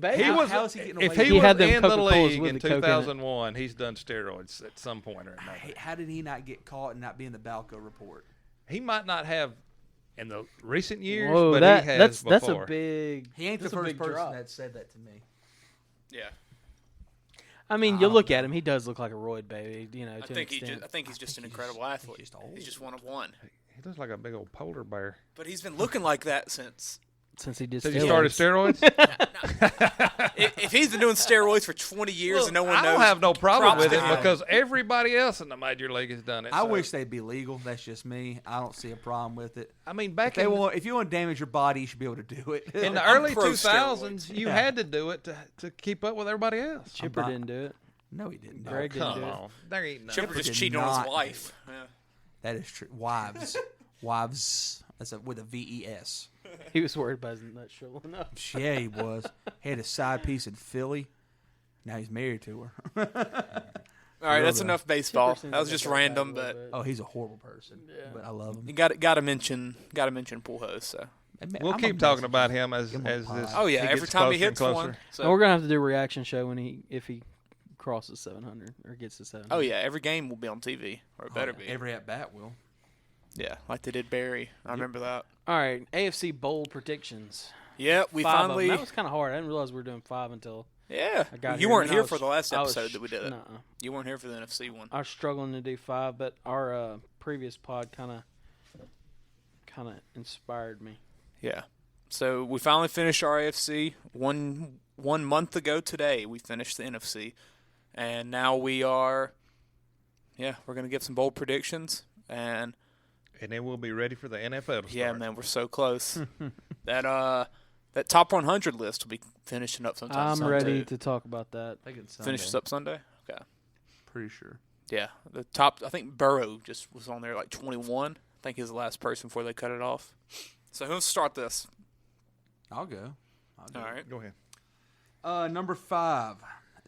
it. He How- was, how is he getting if away he with was had them in the Coca-Colas league with in the Coke in it. 2001, he's done steroids at some point or another. How did he not get caught and not be in the Balco report? He might not have in the recent years, Whoa, but that, he has that's before. a big. He ain't the that's a first big person drop. that said that to me. Yeah. I mean, you look at him; he does look like a roid baby. To I an think extent. I think he's just an he's incredible just- athlete. he's just old. He's just one of one. He looks like a big old polar bear. But he's been looking like that since. Since he did. Since he started steroids. steroids? If he's been doing steroids for 20 years and no one I knows, don't have no problem props with to it him. because everybody else in the major league has done it. I so- wish they'd be legal. That's just me. I don't see a problem with it. I mean, back If you want to damage your body, you should be able to do it. in the I'm early pro 2000s, you Yeah. had to do it to keep up with everybody else. Chipper didn't do it. No, he didn't. No. Greg didn't Come do it. on, there ain't no. Chipper just did cheated on not his do wife. it. Yeah. That is true. Wives. That's with a VES. He was worried about his nut shriveling up. Yeah, he was. He had a side piece in Philly. Now he's married to her. All right, that's Chipper enough baseball. seems That was like just a guy random, a little but bit. Oh, he's a horrible person. But I love him. you got to mention Pujols. So. And man, We'll I'm keep a talking message. about him as Give him a this. pie. Oh yeah, he every gets time he closer and hits closer. one. And So. we're gonna have to do a reaction show if he crosses 700 or gets to 700. Oh yeah, every game will be on TV, or it better be. Every at bat will. Yeah, like they did Barry. I remember that. All right, AFC Bold Predictions. Yeah, we 5 of them. finally. That was kind of hard. I didn't realize we were doing 5 until Yeah, I got you here. weren't And I here was- for the last I was episode that we did it. nuh-uh. You weren't here for the NFC one. I was struggling to do 5, but our previous pod kind kind of inspired me. Yeah. So we finally finished our AFC. One month ago today, we finished the NFC. And now we are, we're going to give some bold predictions. And then we'll be ready for the NFL to start. Yeah, man, we're so close. That top 100 list will be finishing up sometime. I'm ready to talk about that. I think it's Finishes up Sunday? Okay. Pretty sure. Yeah. The top, I think Burrow just was on there like 21. I think he was the last person before they cut it off. So who'll start this? I'll go. All right. Go ahead. Number 5.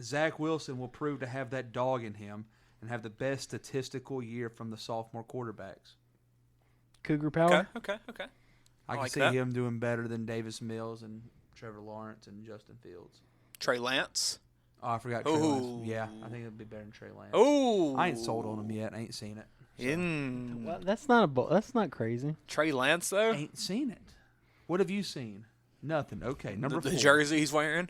Zach Wilson will prove to have that dog in him and have the best statistical year from the sophomore quarterbacks. Cougar power? Okay. I can like see that. him doing better than Davis Mills and Trevor Lawrence and Justin Fields. Trey Lance. Oh, I forgot Trey Lance. Yeah, I think it'd be better than Trey Lance. Oh. I ain't sold on him yet. I ain't seen it. So. Well, that's not crazy. Trey Lance, though? Ain't seen it. What have you seen? Nothing. Okay, number 4. The jersey he's wearing?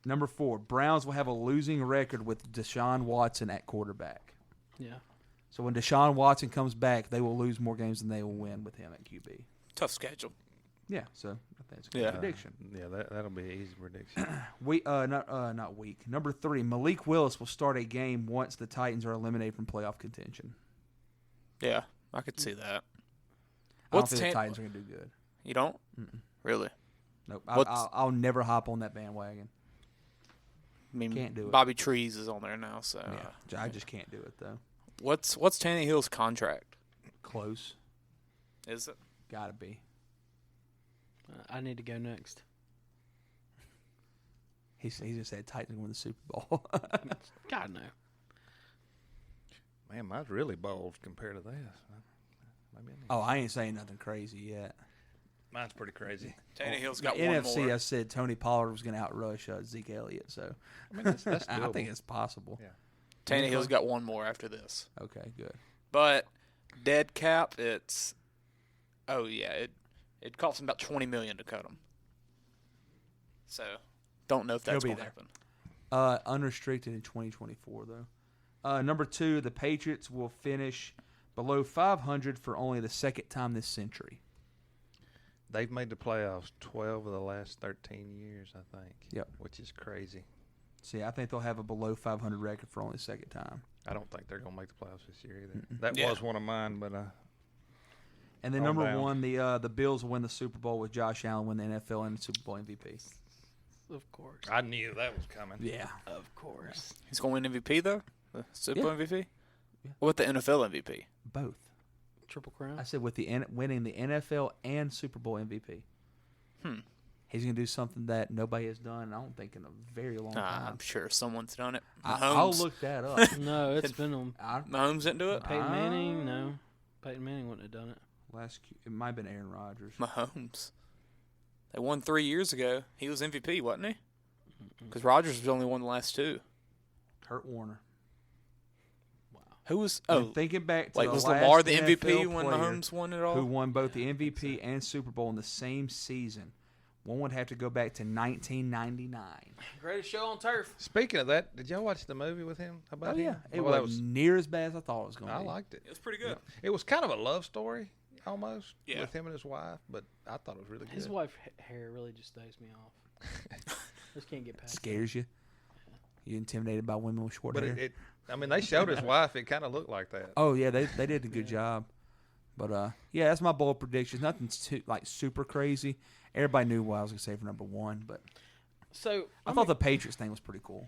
Number 4. Browns will have a losing record with Deshaun Watson at quarterback. Yeah. So when Deshaun Watson comes back, they will lose more games than they will win with him at QB. Tough schedule. Yeah, so I think it's a good prediction. Yeah, that'll be an easy prediction. Not weak. Number 3, Malik Willis will start a game once the Titans are eliminated from playoff contention. Yeah, I could see that. I don't think the Titans are going to do good. You don't? Mm-mm. Really? Nope. I'll never hop on that bandwagon. I mean, can't do it. Bobby Trees is on there now, so. Yeah, I just can't do it, though. What's Tannehill's contract? Close. Is it? Gotta be. I need to go next. He just said Titans win the Super Bowl. God, no. Man, mine's really bold compared to this. I ain't saying nothing crazy yet. Mine's pretty crazy. Tannehill's got one NFC, more. I said Tony Pollard was going to outrush Zeke Elliott, so I mean, that's I think it's possible. Yeah. Tannehill's got one more after this. Okay, good. But dead cap, it costs him about $20 million to cut him. So don't know if that's going to happen. Unrestricted in 2024, though. Number 2, the Patriots will finish below 500 for only the second time this century. They've made the playoffs 12 of the last 13 years, I think. Yep. Which is crazy. See, I think they'll have a below 500 record for only the second time. I don't think they're going to make the playoffs this year either. That was one of mine, but and then number 1, the Bills will win the Super Bowl with Josh Allen win the NFL and the Super Bowl MVP. Of course. I knew that was coming. Yeah. Of course. He's going to win MVP, though? The Super Bowl MVP? Yeah. Or with the NFL MVP? Both. Triple Crown? I said with winning the NFL and Super Bowl MVP. He's going to do something that nobody has done, I don't think, in a very long time. I'm sure someone's done it. I'll look that up. No, it's been on. Mahomes didn't do it? Peyton Manning? No. Peyton Manning wouldn't have done it. It might have been Aaron Rodgers. Mahomes. They won 3 years ago. He was MVP, wasn't he? Because Rodgers was only won the last 2. Kurt Warner. Who was? Thinking back to was last Lamar the NFL MVP when player Mahomes won it all? Who won both the MVP and Super Bowl in the same season? One would have to go back to 1999. Greatest show on turf. Speaking of that, did y'all watch the movie with him? About him? It was near as bad as I thought it was going to be. I liked it. It was pretty good. Yeah. It was kind of a love story almost with him and his wife, but I thought it was really good. His wife's hair really just throws me off. Just can't get past it. Scares you? You intimidated by women with short hair? But they showed his wife. It kind of looked like that. Oh, yeah, they did a good job. But, that's my bold predictions. Nothing too, super crazy. Everybody knew what I was going to say for number 1, but I thought the Patriots thing was pretty cool.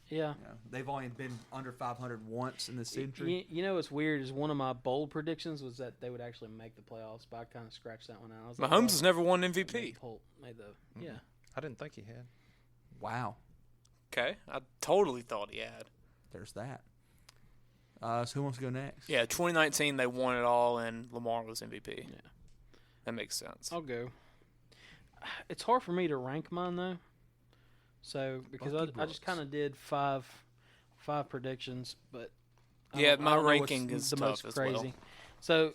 Yeah. They've only been under 500 once in this century. You know what's weird is one of my bold predictions was that they would actually make the playoffs, but I kind of scratched that one out. Mahomes has never won MVP. Yeah. I didn't think he had. Wow. Okay. I totally thought he had. There's that. So who wants to go next? Yeah, 2019 they won it all, and Lamar was MVP. Yeah. That makes sense. I'll go. It's hard for me to rank mine, though. So, because I just kind of did five predictions, but my ranking is the tough most as crazy. well. So,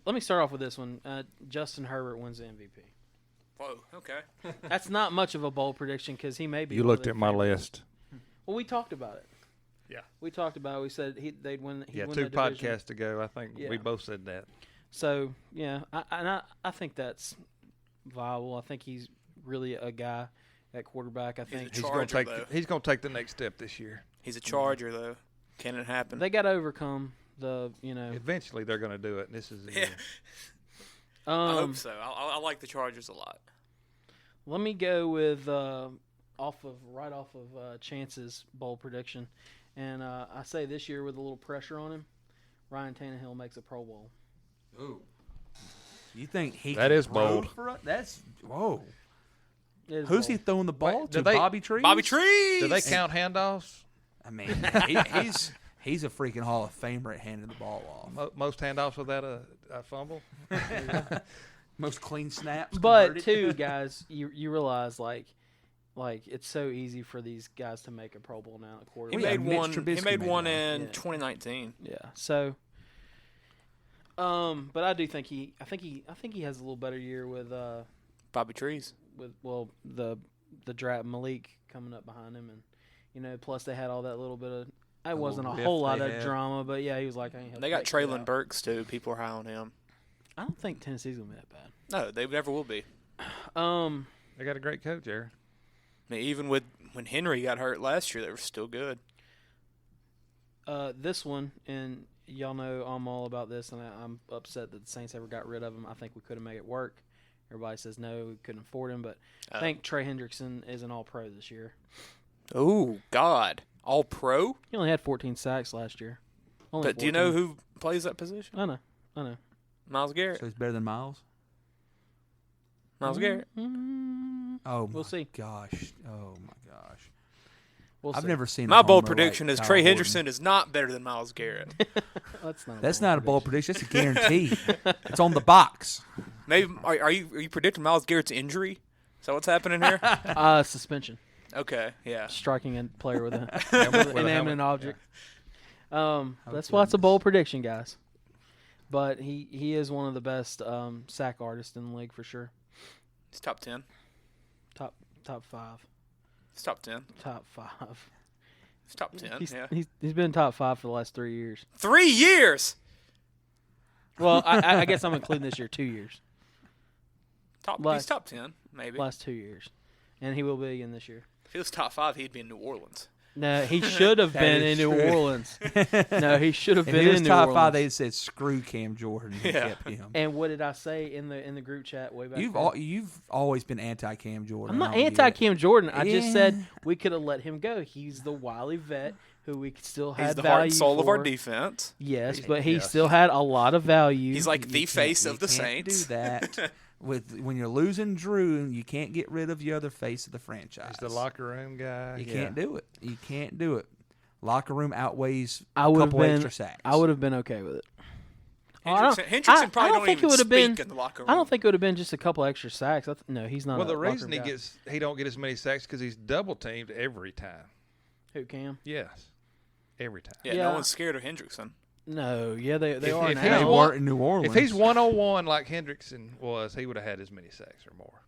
let me start off with this one. Justin Herbert wins the MVP. Whoa, okay. That's not much of a bold prediction because he may be. You looked at my list. Well, we talked about it. Yeah. We talked about it. We said they'd win. Yeah, win 2 the division. podcasts ago, I think we both said that. So yeah, I think that's viable. I think he's really a guy at quarterback. I think He's going to take the next step this year. He's a Charger though. Can it happen? They got to overcome the Eventually, they're going to do it. And this is the yeah. year. I hope so. I like the Chargers a lot. Let me go with right off of Chance's bold prediction, and I say this year with a little pressure on him, Ryan Tannehill makes a Pro Bowl. Ooh. You think he That can is throw bold. For us? That's whoa. It is Who's he bold. throwing the ball Wait, to? do they- Bobby Trees. Bobby Trees. Do they count handoffs? I mean, he's a freaking Hall of Famer at handing the ball off. Most handoffs without a fumble? Most clean snaps. But converted. too, guys, you realize like it's so easy for these guys to make a Pro Bowl now at He quarterback. made Mitch one. He Trubisky made made one one. in Yeah. 2019. Yeah. So, but I do think he has a little better year with Bobby Trees. the draft Malik coming up behind him, and plus they had all that little bit of. It wasn't a riff whole lot they of had. drama, but yeah, he was like, I ain't helped They got that kid Traylon out. Burks too. People are high on him. I don't think Tennessee's gonna be that bad. No, they never will be. They got a great coach, Jared. I mean, even when Henry got hurt last year, they were still good. This one, and y'all know I'm all about this, and I'm upset that the Saints ever got rid of him. I think we could have made it work. Everybody says no, we couldn't afford him, but I think Trey Hendrickson is an All-Pro this year. Oh God, All Pro. He only had 14 sacks last year. Only But do you know 14. who plays that position? I know. Miles Garrett. So he's better than Miles. Miles Garrett. Oh, We'll see. Gosh. Oh my gosh. We'll I've see. never seen. My a bold homer prediction like is Kyle Trey Horton. Henderson is not better than Miles Garrett. That's That's not a bold prediction. That's a guarantee. It's on the box. Maybe are you predicting Miles Garrett's injury? Is that what's happening here? Suspension. Okay, yeah. Striking a player with an helmet. inanimate object. That's why it's a bold prediction, guys. But he is one of the best sack artists in the league for sure. He's top 10. Top 5. He's top 10. Top 5. He's top 10. He's been top 5 for the last 3 years. 3 years. Well, I guess I'm including this year 2 years. He's top 10, maybe. Last 2 years, and he will be again this year. If he was top 5, he'd be in New Orleans. No, he should have been in New Orleans. No, he should have If been he was in New top Orleans. 5, they said screw Cam Jordan and Yeah. kept him. And what did I say in the group chat way back? You've always been anti Cam Jordan. I'm not I don't anti get it. Cam Jordan. I just Yeah. said we could have let him go. He's the wily vet who we could still had He's the value heart and soul of our for. defense. Yes, but he still had a lot of value. He's like the face of the Can't Saints. do that. When you're losing Drew, you can't get rid of your other face of the franchise. He's the locker room guy. You can't do it. You can't do it. Locker room outweighs I a would have couple been. extra sacks. I would have been okay with it. Hendrickson probably don't even would've speak in the locker room. I don't think it would have been just a couple extra sacks. No, he's not. Well, a the locker reason room guy. he don't get as many sacks because he's double teamed every time. Who, Cam? Yes, every time. Yeah, no one's scared of Hendrickson. No, yeah, they are if now. he's weren't in New Orleans. If he's 101 like Hendrickson was, he would have had as many sacks or more.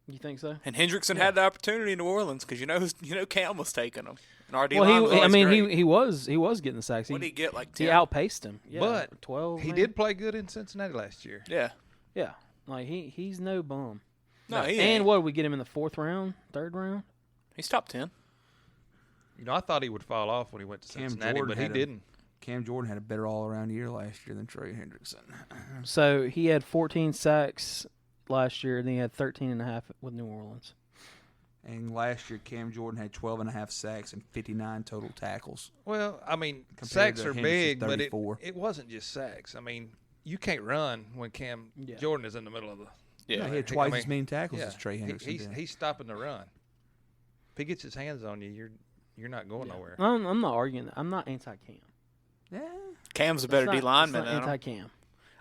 You think so? And Hendrickson had the opportunity in New Orleans because you know Cam was taking him. And our Well, D-line was always great. he was getting the sacks. What did he get, like 10? He outpaced him. Yeah, But 12. he maybe? did play good in Cincinnati last year. Yeah. Yeah, like he's no bum. No, he And ain't. what did we get him in the 4th round, 3rd round? He's top 10. You know, I thought he would fall off when he went to Cam Cincinnati, Jordan but he had didn't. Cam Jordan had a better all-around year last year than Trey Hendrickson. So he had 14 sacks last year, and he had 13.5 with New Orleans. And last year, Cam Jordan had 12.5 sacks and 59 total tackles. Well, I mean, Compared sacks to are Hendrickson's big, but 34. it wasn't just sacks. I mean, you can't run when Cam Jordan is in the middle of the. Yeah, he had twice as many tackles as Trey Hendrickson. He's stopping the run. If he gets his hands on you, you're not going nowhere. I'm not arguing that. I'm not anti-Cam. Yeah. Cam's a better It's not- D-lineman it's than not him. anti-Cam.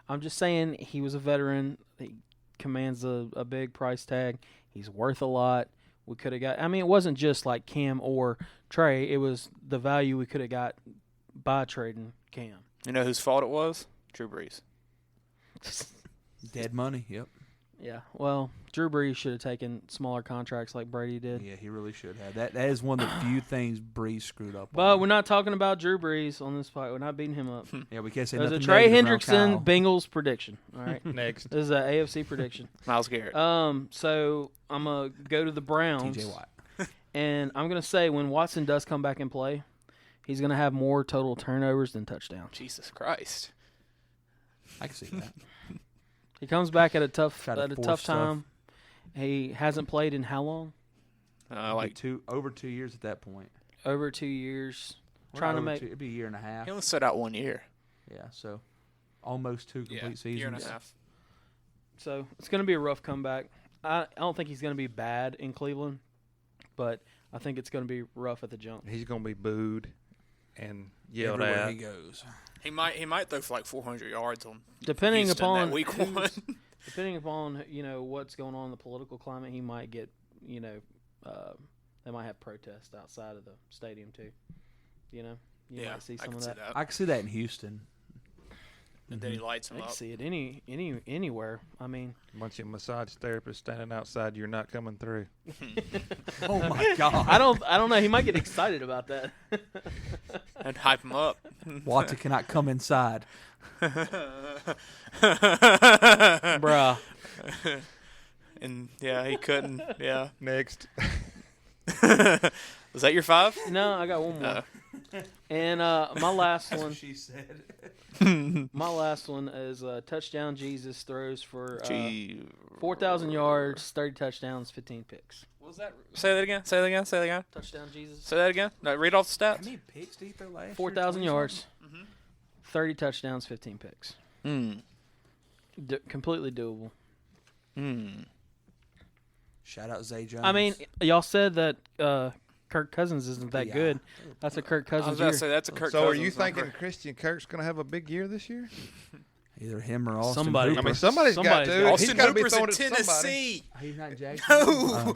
I'm just saying he was a veteran. He commands a big price tag. He's worth a lot. We could have got. I mean, it wasn't just like Cam or Trey. It was the value we could have got by trading Cam. You know whose fault it was? Drew Brees. Dead money, yep. Yeah, well, Drew Brees should have taken smaller contracts like Brady did. Yeah, he really should have. That is one of the few things Brees screwed up But on. we're not talking about Drew Brees on this fight. We're not beating him up. Yeah, we can't say There's a nothing Trey negative around Hendrickson Kyle. Bengals prediction. All right. Next. This is an AFC prediction. Myles Garrett. So I'm going to go to the Browns. TJ Watt. And I'm going to say when Watson does come back and play, he's going to have more total turnovers than touchdowns. Jesus Christ. I can see that. He comes back at a tough Try to force time. stuff. He hasn't played in how long? Like over 2 years at that point. Over 2 years. Well, Trying to over make it'd be a year and a half. he only set out 1 year. Yeah, so almost 2 complete seasons. Year and a half. So it's going to be a rough comeback. I don't think he's going to be bad in Cleveland, but I think it's going to be rough at the jump. He's going to be booed and yelled Everywhere at. he goes. He might throw for like 400 yards on Depending Houston upon that week one. Depending upon what's going on in the political climate, he might get they might have protests outside of the stadium too. You might see some of that. I can see that in Houston. And then he lights him I up. can see it anywhere. I mean, A bunch of massage therapists standing outside. You're not coming through. Oh my God! I don't know. He might get excited about that. And hype him up. Watson cannot come inside. Bruh. And yeah, he couldn't. Yeah. Next. Was that your 5? No, I got one more. And my last one. She said. My last one is touchdown. Jesus throws for 4,000 yards, 30 touchdowns, 15 picks. What was that? Say that again. Say that again. Say that again. Touchdown, Jesus. Say that again. No, read off the How stats. many picks did he throw last year? 4,000 yards, 30 touchdowns, 15 picks. Completely doable. Shout out Zay Jones. I mean, y'all said that Kirk Cousins isn't that good. That's a Kirk I Cousins was about year. to say that's a Kirk So are Cousins you thinking number. Christian Kirk's going to have a big year this year? either him or Austin Somebody. Hooper. I mean, somebody's got to. Austin He's got to be Hooper's throwing in it to somebody. Tennessee. He's not Jackson. No.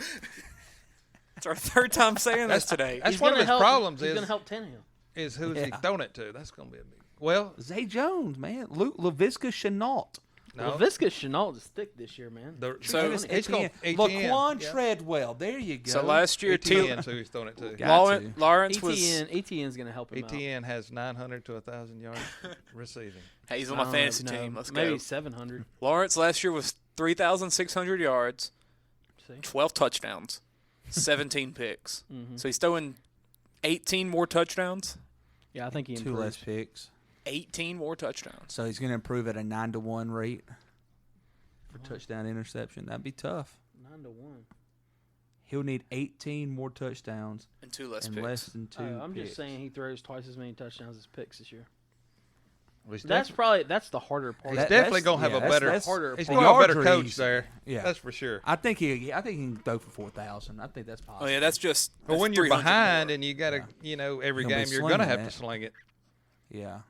It's our 3rd time saying this today. That's He's one of gonna his help- problems He's is going to help Tannehill. who's he throwing it to. That's going to be a big. Well, Zay Jones, man. Laviska Chenault. no. Laviska Chenault is thick this year, man. So he's going Laquan Treadwell. There you go. So last year, ETN's who he's throwing it to. Got to. Lawrence was. ETN's going to help him out. ETN has 900 to 1,000 yards receiving. Hey, he's on my fantasy team. Let's maybe go. 700. Lawrence last year was 3,600 yards, See? 12 touchdowns, 17 picks. Mm-hmm. So he's throwing 18 more touchdowns. Yeah, I think he 2 improves. less picks. 18 more touchdowns. So he's going to improve at a 9-to-1 rate for touchdown interception. That'd be tough. 9-1. He'll need 18 more touchdowns And 2 less and picks. less than 2 I'm picks. just saying he throws twice as many touchdowns as picks this year. Well, he's That's the harder part. He's That- definitely that's- going to have yeah, a that's- better. that's harder He's part. going to have a better Yards are coach easy. there. Yeah. That's for sure. I think he can go for 4,000. I think that's possible. Oh, yeah, that's just. But that's when you're 300 behind more. and you got to, every He'll be game you're going to slinging have that. to sling it. Yeah.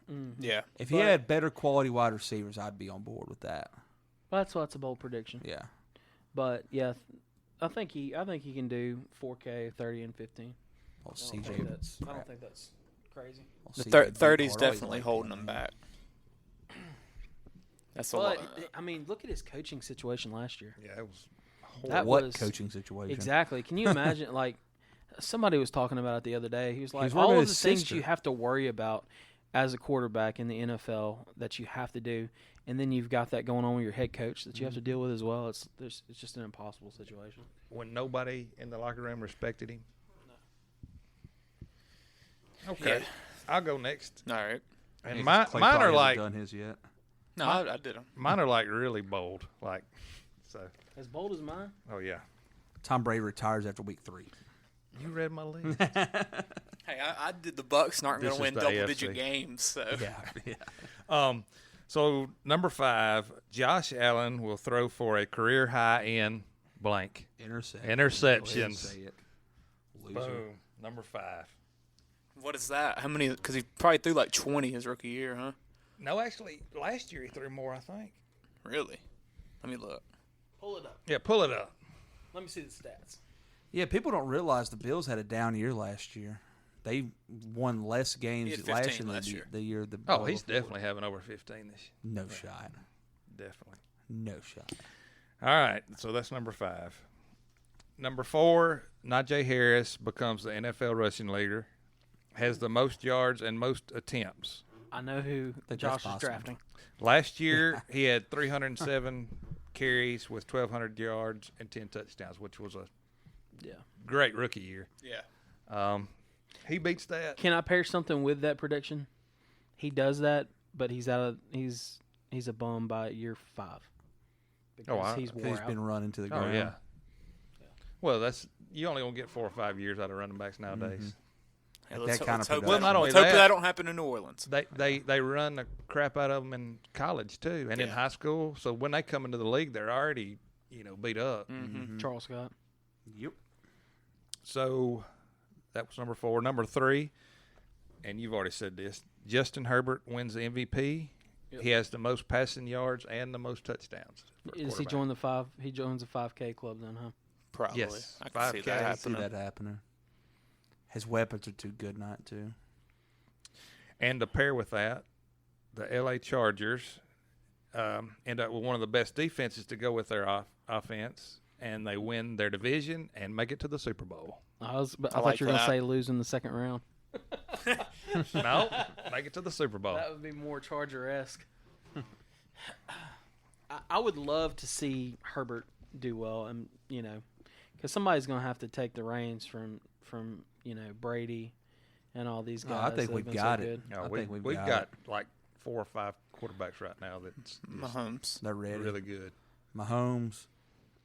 Yeah. If he had better quality wide receivers, I'd be on board with that. That's a bold prediction. Yeah. But yeah, I think he can do 4K, 30, and 15. Well, I don't think that's crazy. The CJ 30's Beathard, definitely always holding liked him him. back. That's a lot. But I mean, look at his coaching situation last year. Yeah, it was. That What was coaching situation? Exactly. Can you imagine? Like somebody was talking about it the other day. He was like, working all with of the his things sister. you have to worry about as a quarterback in the NFL that you have to do, and then you've got that going on with your head coach that you have to deal with as well. It's just an impossible situation. When nobody in the locker room respected him. Okay, Yeah. I'll go next. All right. And Clay mine probably are hasn't like done his yet. No, I did him. mine are like really bold. So. As bold as mine. Oh yeah. Tom Brady retires after week 3. You read my list. Hey, I did the Bucks not This going to is win the double-digit AFC. games. So Yeah. So number 5, Josh Allen will throw for a career high in blank. Interceptions. Say it. Loser. Boom. Number 5. what is that? How many? Because he probably threw like 20 his rookie year, huh? No, actually, last year he threw more, I think. Really? Let me look. Pull it up. Yeah, pull it up. Let me see the stats. Yeah, people don't realize the Bills had a down year last year. They won less games He had last 15 year last than year. the year the He's before. definitely having over 15 this year. No shot. Definitely. No shot. All right, so that's number 5. Number 4, Najee Harris becomes the NFL rushing leader, has the most yards and most attempts. I know who Josh is drafting. Last year, he had 307 carries with 1,200 yards and 10 touchdowns, which was a great rookie year. Yeah. He beats that. Can I pair something with that prediction? He does that, but he's a bum by year 5. Because he's been running to the ground. Oh, yeah. Well, you only gonna get 4 or 5 years out of running backs nowadays. Mm-hmm. Hey, let's hope not that don't happen in New Orleans. They run the crap out of them in college too, and in high school. So when they come into the league, they're already beat up. Mm-hmm. Charles Scott. Yep. So that was number 4. Number 3, and you've already said this. Justin Herbert wins the MVP. Yep. He has the most passing yards and the most touchdowns. Is he joined the 5? He joins the 5K club then, huh? Probably. Yes. I can see that happening. His weapons are too good not to. And to pair with that, the LA Chargers end up with one of the best defenses to go with their offense, and they win their division and make it to the Super Bowl. I thought you were going to say lose in the second round. No, make it to the Super Bowl. That would be more Charger-esque. I would love to see Herbert do well, and because somebody's going to have to take the reins from Brady and all these guys. I think we've got it. No, we've got like 4 or 5 quarterbacks right now that's Mahomes. They're ready. Really good. Mahomes,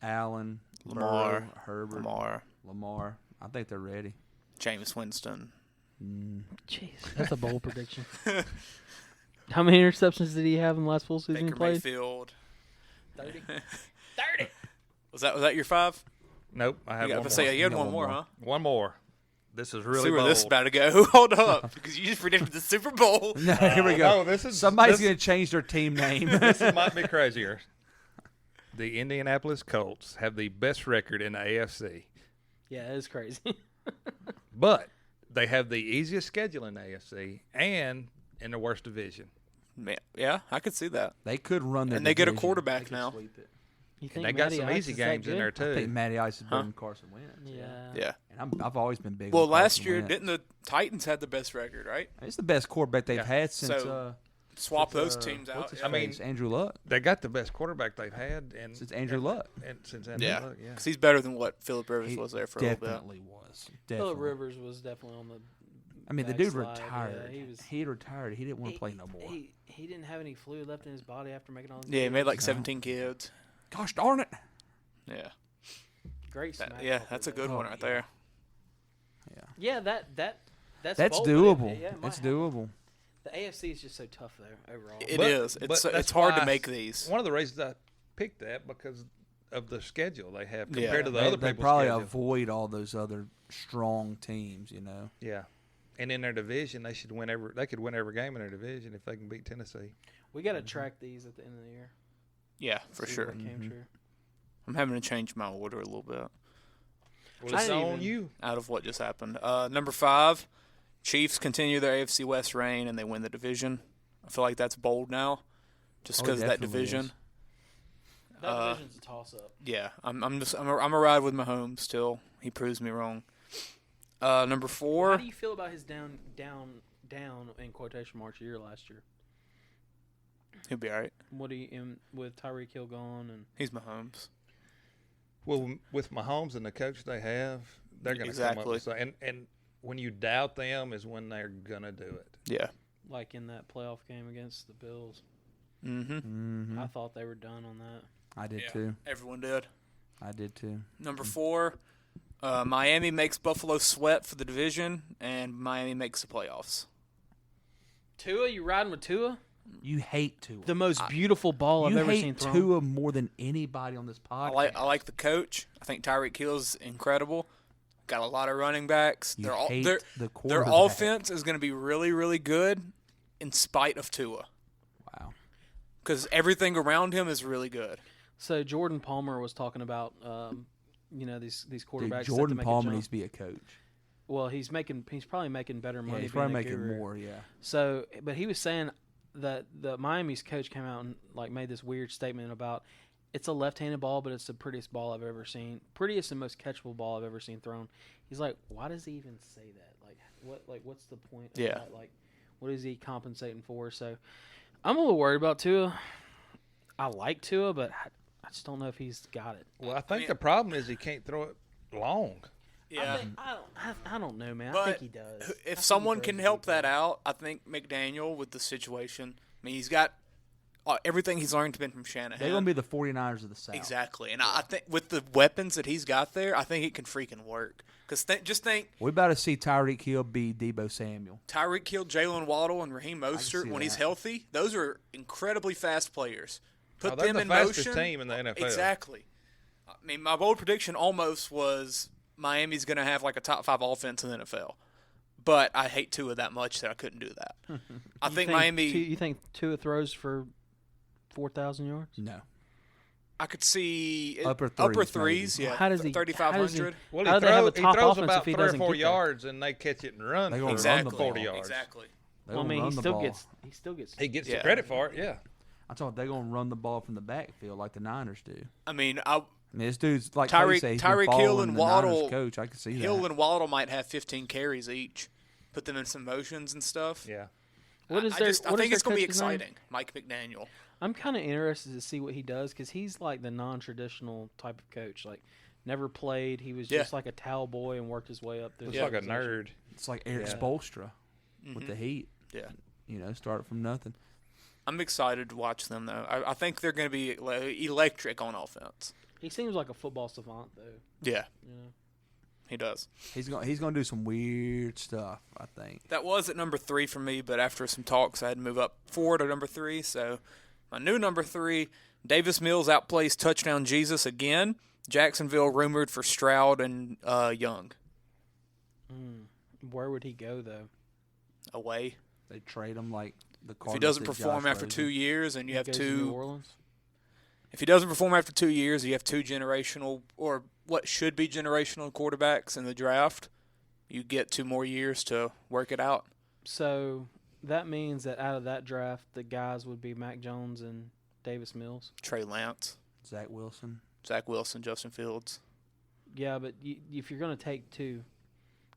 Allen, Lamar, Burrow, Herbert, Lamar. I think they're ready. Jameis Winston. Jeez, that's a bold prediction. How many interceptions did he have in the last full season he played? Mayfield. 30. 30. Was that your 5? Nope, I have one more. You had one more, huh? One more. This is really See where bold. this is about to go. Hold up, because you just predicted the Super Bowl. No, here we go. No, Somebody's going to change their team name. This might be crazier. The Indianapolis Colts have the best record in the AFC. Yeah, it's crazy. But they have the easiest schedule in the AFC and in the worst division. Man, yeah, I could see that. They could run their and they division. get a quarterback now. You think they got some easy games in there too. I think Matty Ice is better than Carson Wentz. Yeah. And I've always been big. Well, on last Carson year, Wentz. didn't the Titans had the best record, right? It's the best quarterback they've had since. Swap those teams out. What's his face? Andrew Luck. They got the best quarterback they've had since Andrew Luck. Yeah, because he's better than what Phillip Rivers was there for a little bit. Definitely was. Phillip Rivers was definitely on the. I mean, the dude backslide. retired. Yeah, he retired. He didn't want to play no more. He didn't have any fluid left in his body after making all these he made like 17 kids. Gosh darn it. Yeah. Great smack. That's a good one right there. Yeah, that's bold, doable. Yeah, it's doable. The AFC is just so tough though overall. It is. It's hard to make these. One of the reasons I picked that because of the schedule they have compared to the They other people's probably schedule. avoid all those other strong teams, Yeah. And in their division, they should win every. They could win every game in their division if they can beat Tennessee. We got to track these at the end of the year. Yeah, for sure. What came true. I'm having to change my order a little bit. Well, it's on you. Out of what just happened. Number 5, Chiefs continue their AFC West reign and they win the division. I feel like that's bold now, just because of that division. That division's a toss-up. Yeah, I'm a ride with Mahomes still. He proves me wrong. Number 4. How do you feel about his down in quotation marks year last year? He'll be all right. What do you with Tyreek Hill gone and he's Mahomes. Well, with Mahomes and the coach they have, they're going to come up with something. And when you doubt them is when they're going to do it. Yeah. Like in that playoff game against the Bills. Mm-hmm. I thought they were done on that. I did too. Everyone did. I did too. Number 4, Miami makes Buffalo sweat for the division, and Miami makes the playoffs. Tua, you riding with Tua? You hate Tua. The most beautiful ball I've ever seen You thrown. hate Tua more than anybody on this podcast. I like the coach. I think Tyreek Hill's incredible. Got a lot of running backs. Their offense is going to be really, really good in spite of Tua. Wow. Because everything around him is really good. So Jordan Palmer was talking about, these quarterbacks. Dude, Jordan Palmer needs to be a coach. Well, he's probably making better money. Yeah, he's probably making more. Yeah. So, but he was saying that the Miami's coach came out and made this weird statement about it's a left-handed ball, but it's the prettiest ball I've ever seen. Prettiest and most catchable ball I've ever seen thrown. He's like, why does he even say that? What's the point of that? Like, what is he compensating for? So, I'm a little worried about Tua. I like Tua, but I just don't know if he's got it. Well, I think the problem is he can't throw it long. Yeah. I don't know, man. But I think he does. If someone can help that out, I think McDaniel with the situation. I mean, he's got everything he's learned been from Shanahan. They're going to be the 49ers of the South. Exactly. And I think with the weapons that he's got there, I think it can freaking work. Because just think. We're about to see Tyreek Hill be Debo Samuel. Tyreek Hill, Jalen Waddle, and Raheem Mostert, when he's healthy, those are incredibly fast players. Put them in motion. They're the fastest team in the NFL. Exactly. I mean, my bold prediction almost was Miami's going to have like a top 5 offense in the NFL. But I hate Tua that much that I couldn't do that. I think Miami. You think Tua throws for 4,000 yards? No. I could see upper threes. Yeah. How does he? 3,500. Well, how do they have a top throws offense about if he 3 or doesn't 4 get yards, and they catch it and run. They gonna exactly. run the ball. 40 yards. Exactly. Well, I mean, he still gets. He gets the credit for it. Yeah. I thought they're going to run the ball from the backfield like the Niners do. I mean, this dude's like Tyreek Hill and Waddle. Coach, I can see Hill that. and Waddle might have 15 carries each. Put them in some motions and stuff. Yeah. I think it's going to be exciting. Mike McDaniel. I'm kind of interested to see what he does because he's like the non-traditional type of coach. Like, never played. He was just like a towel boy and worked his way up through. Looks like a nerd. It's like Eric Spoelstra with the Heat. Yeah. Start from nothing. I'm excited to watch them, though. I think they're going to be electric on offense. He seems like a football savant, though. Yeah. He does. He's going to do some weird stuff, I think. That was at number 3 for me, but after some talks, I had to move up 4 to number 3. So my new number 3, Davis Mills outplays touchdown Jesus again. Jacksonville rumored for Stroud and Young. Where would he go, though? Away. They trade him like the Cardinals. If he doesn't did perform Josh after Rosen. 2 years and you have Goes to 2 New Orleans? If he doesn't perform after 2 years, you have 2 generational or what should be generational quarterbacks in the draft. You get 2 more years to work it out. So that means that out of that draft, the guys would be Mac Jones and Davis Mills. Trey Lance, Zach Wilson, Justin Fields. Yeah, but if you're going to take 2,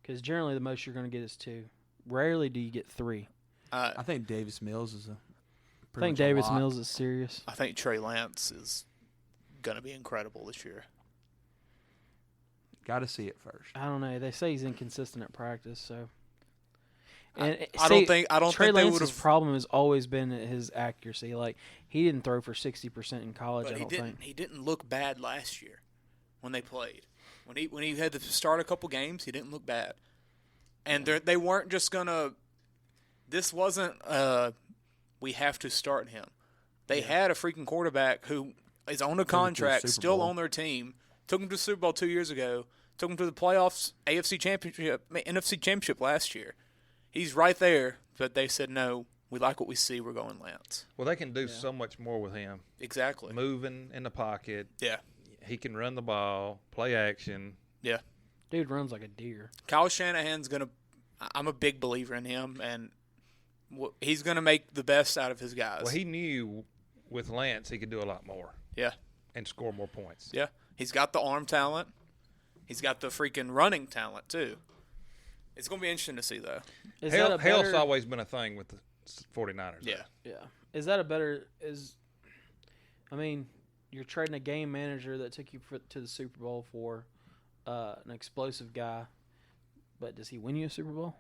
because generally the most you're going to get is 2. Rarely do you get 3. I think Davis Mills is I think Davis Mills is serious. I think Trey Lance is going to be incredible this year. Got to see it first. I don't know. They say he's inconsistent at practice, so. And I don't think Trey they Lance's would have. problem has always been his accuracy. Like, he didn't throw for 60% in college. But I don't think he didn't look bad last year when they played. When he had to start a couple games, he didn't look bad. And they weren't just gonna. This wasn't. We have to start him. They had a freaking quarterback who is on a contract, still on their team. Took him to the Super Bowl 2 years ago. Took him to the playoffs, AFC Championship, NFC Championship last year. He's right there, but they said, no, we like what we see. We're going Lance. Well, they can do so much more with him. Exactly. Moving in the pocket. Yeah. He can run the ball, play action. Yeah. dude runs like a deer. Kyle Shanahan's going to – I'm a big believer in him, and he's going to make the best out of his guys. Well, he knew with Lance he could do a lot more. Yeah. And score more points. Yeah. He's got the arm talent. He's got the freaking running talent, too. It's going to be interesting to see, though. Health's always been a thing with the 49ers. Yeah. Though. Yeah. Is that a better – I mean, you're trading a game manager that took you to the Super Bowl for an explosive guy, but does he win you a Super Bowl?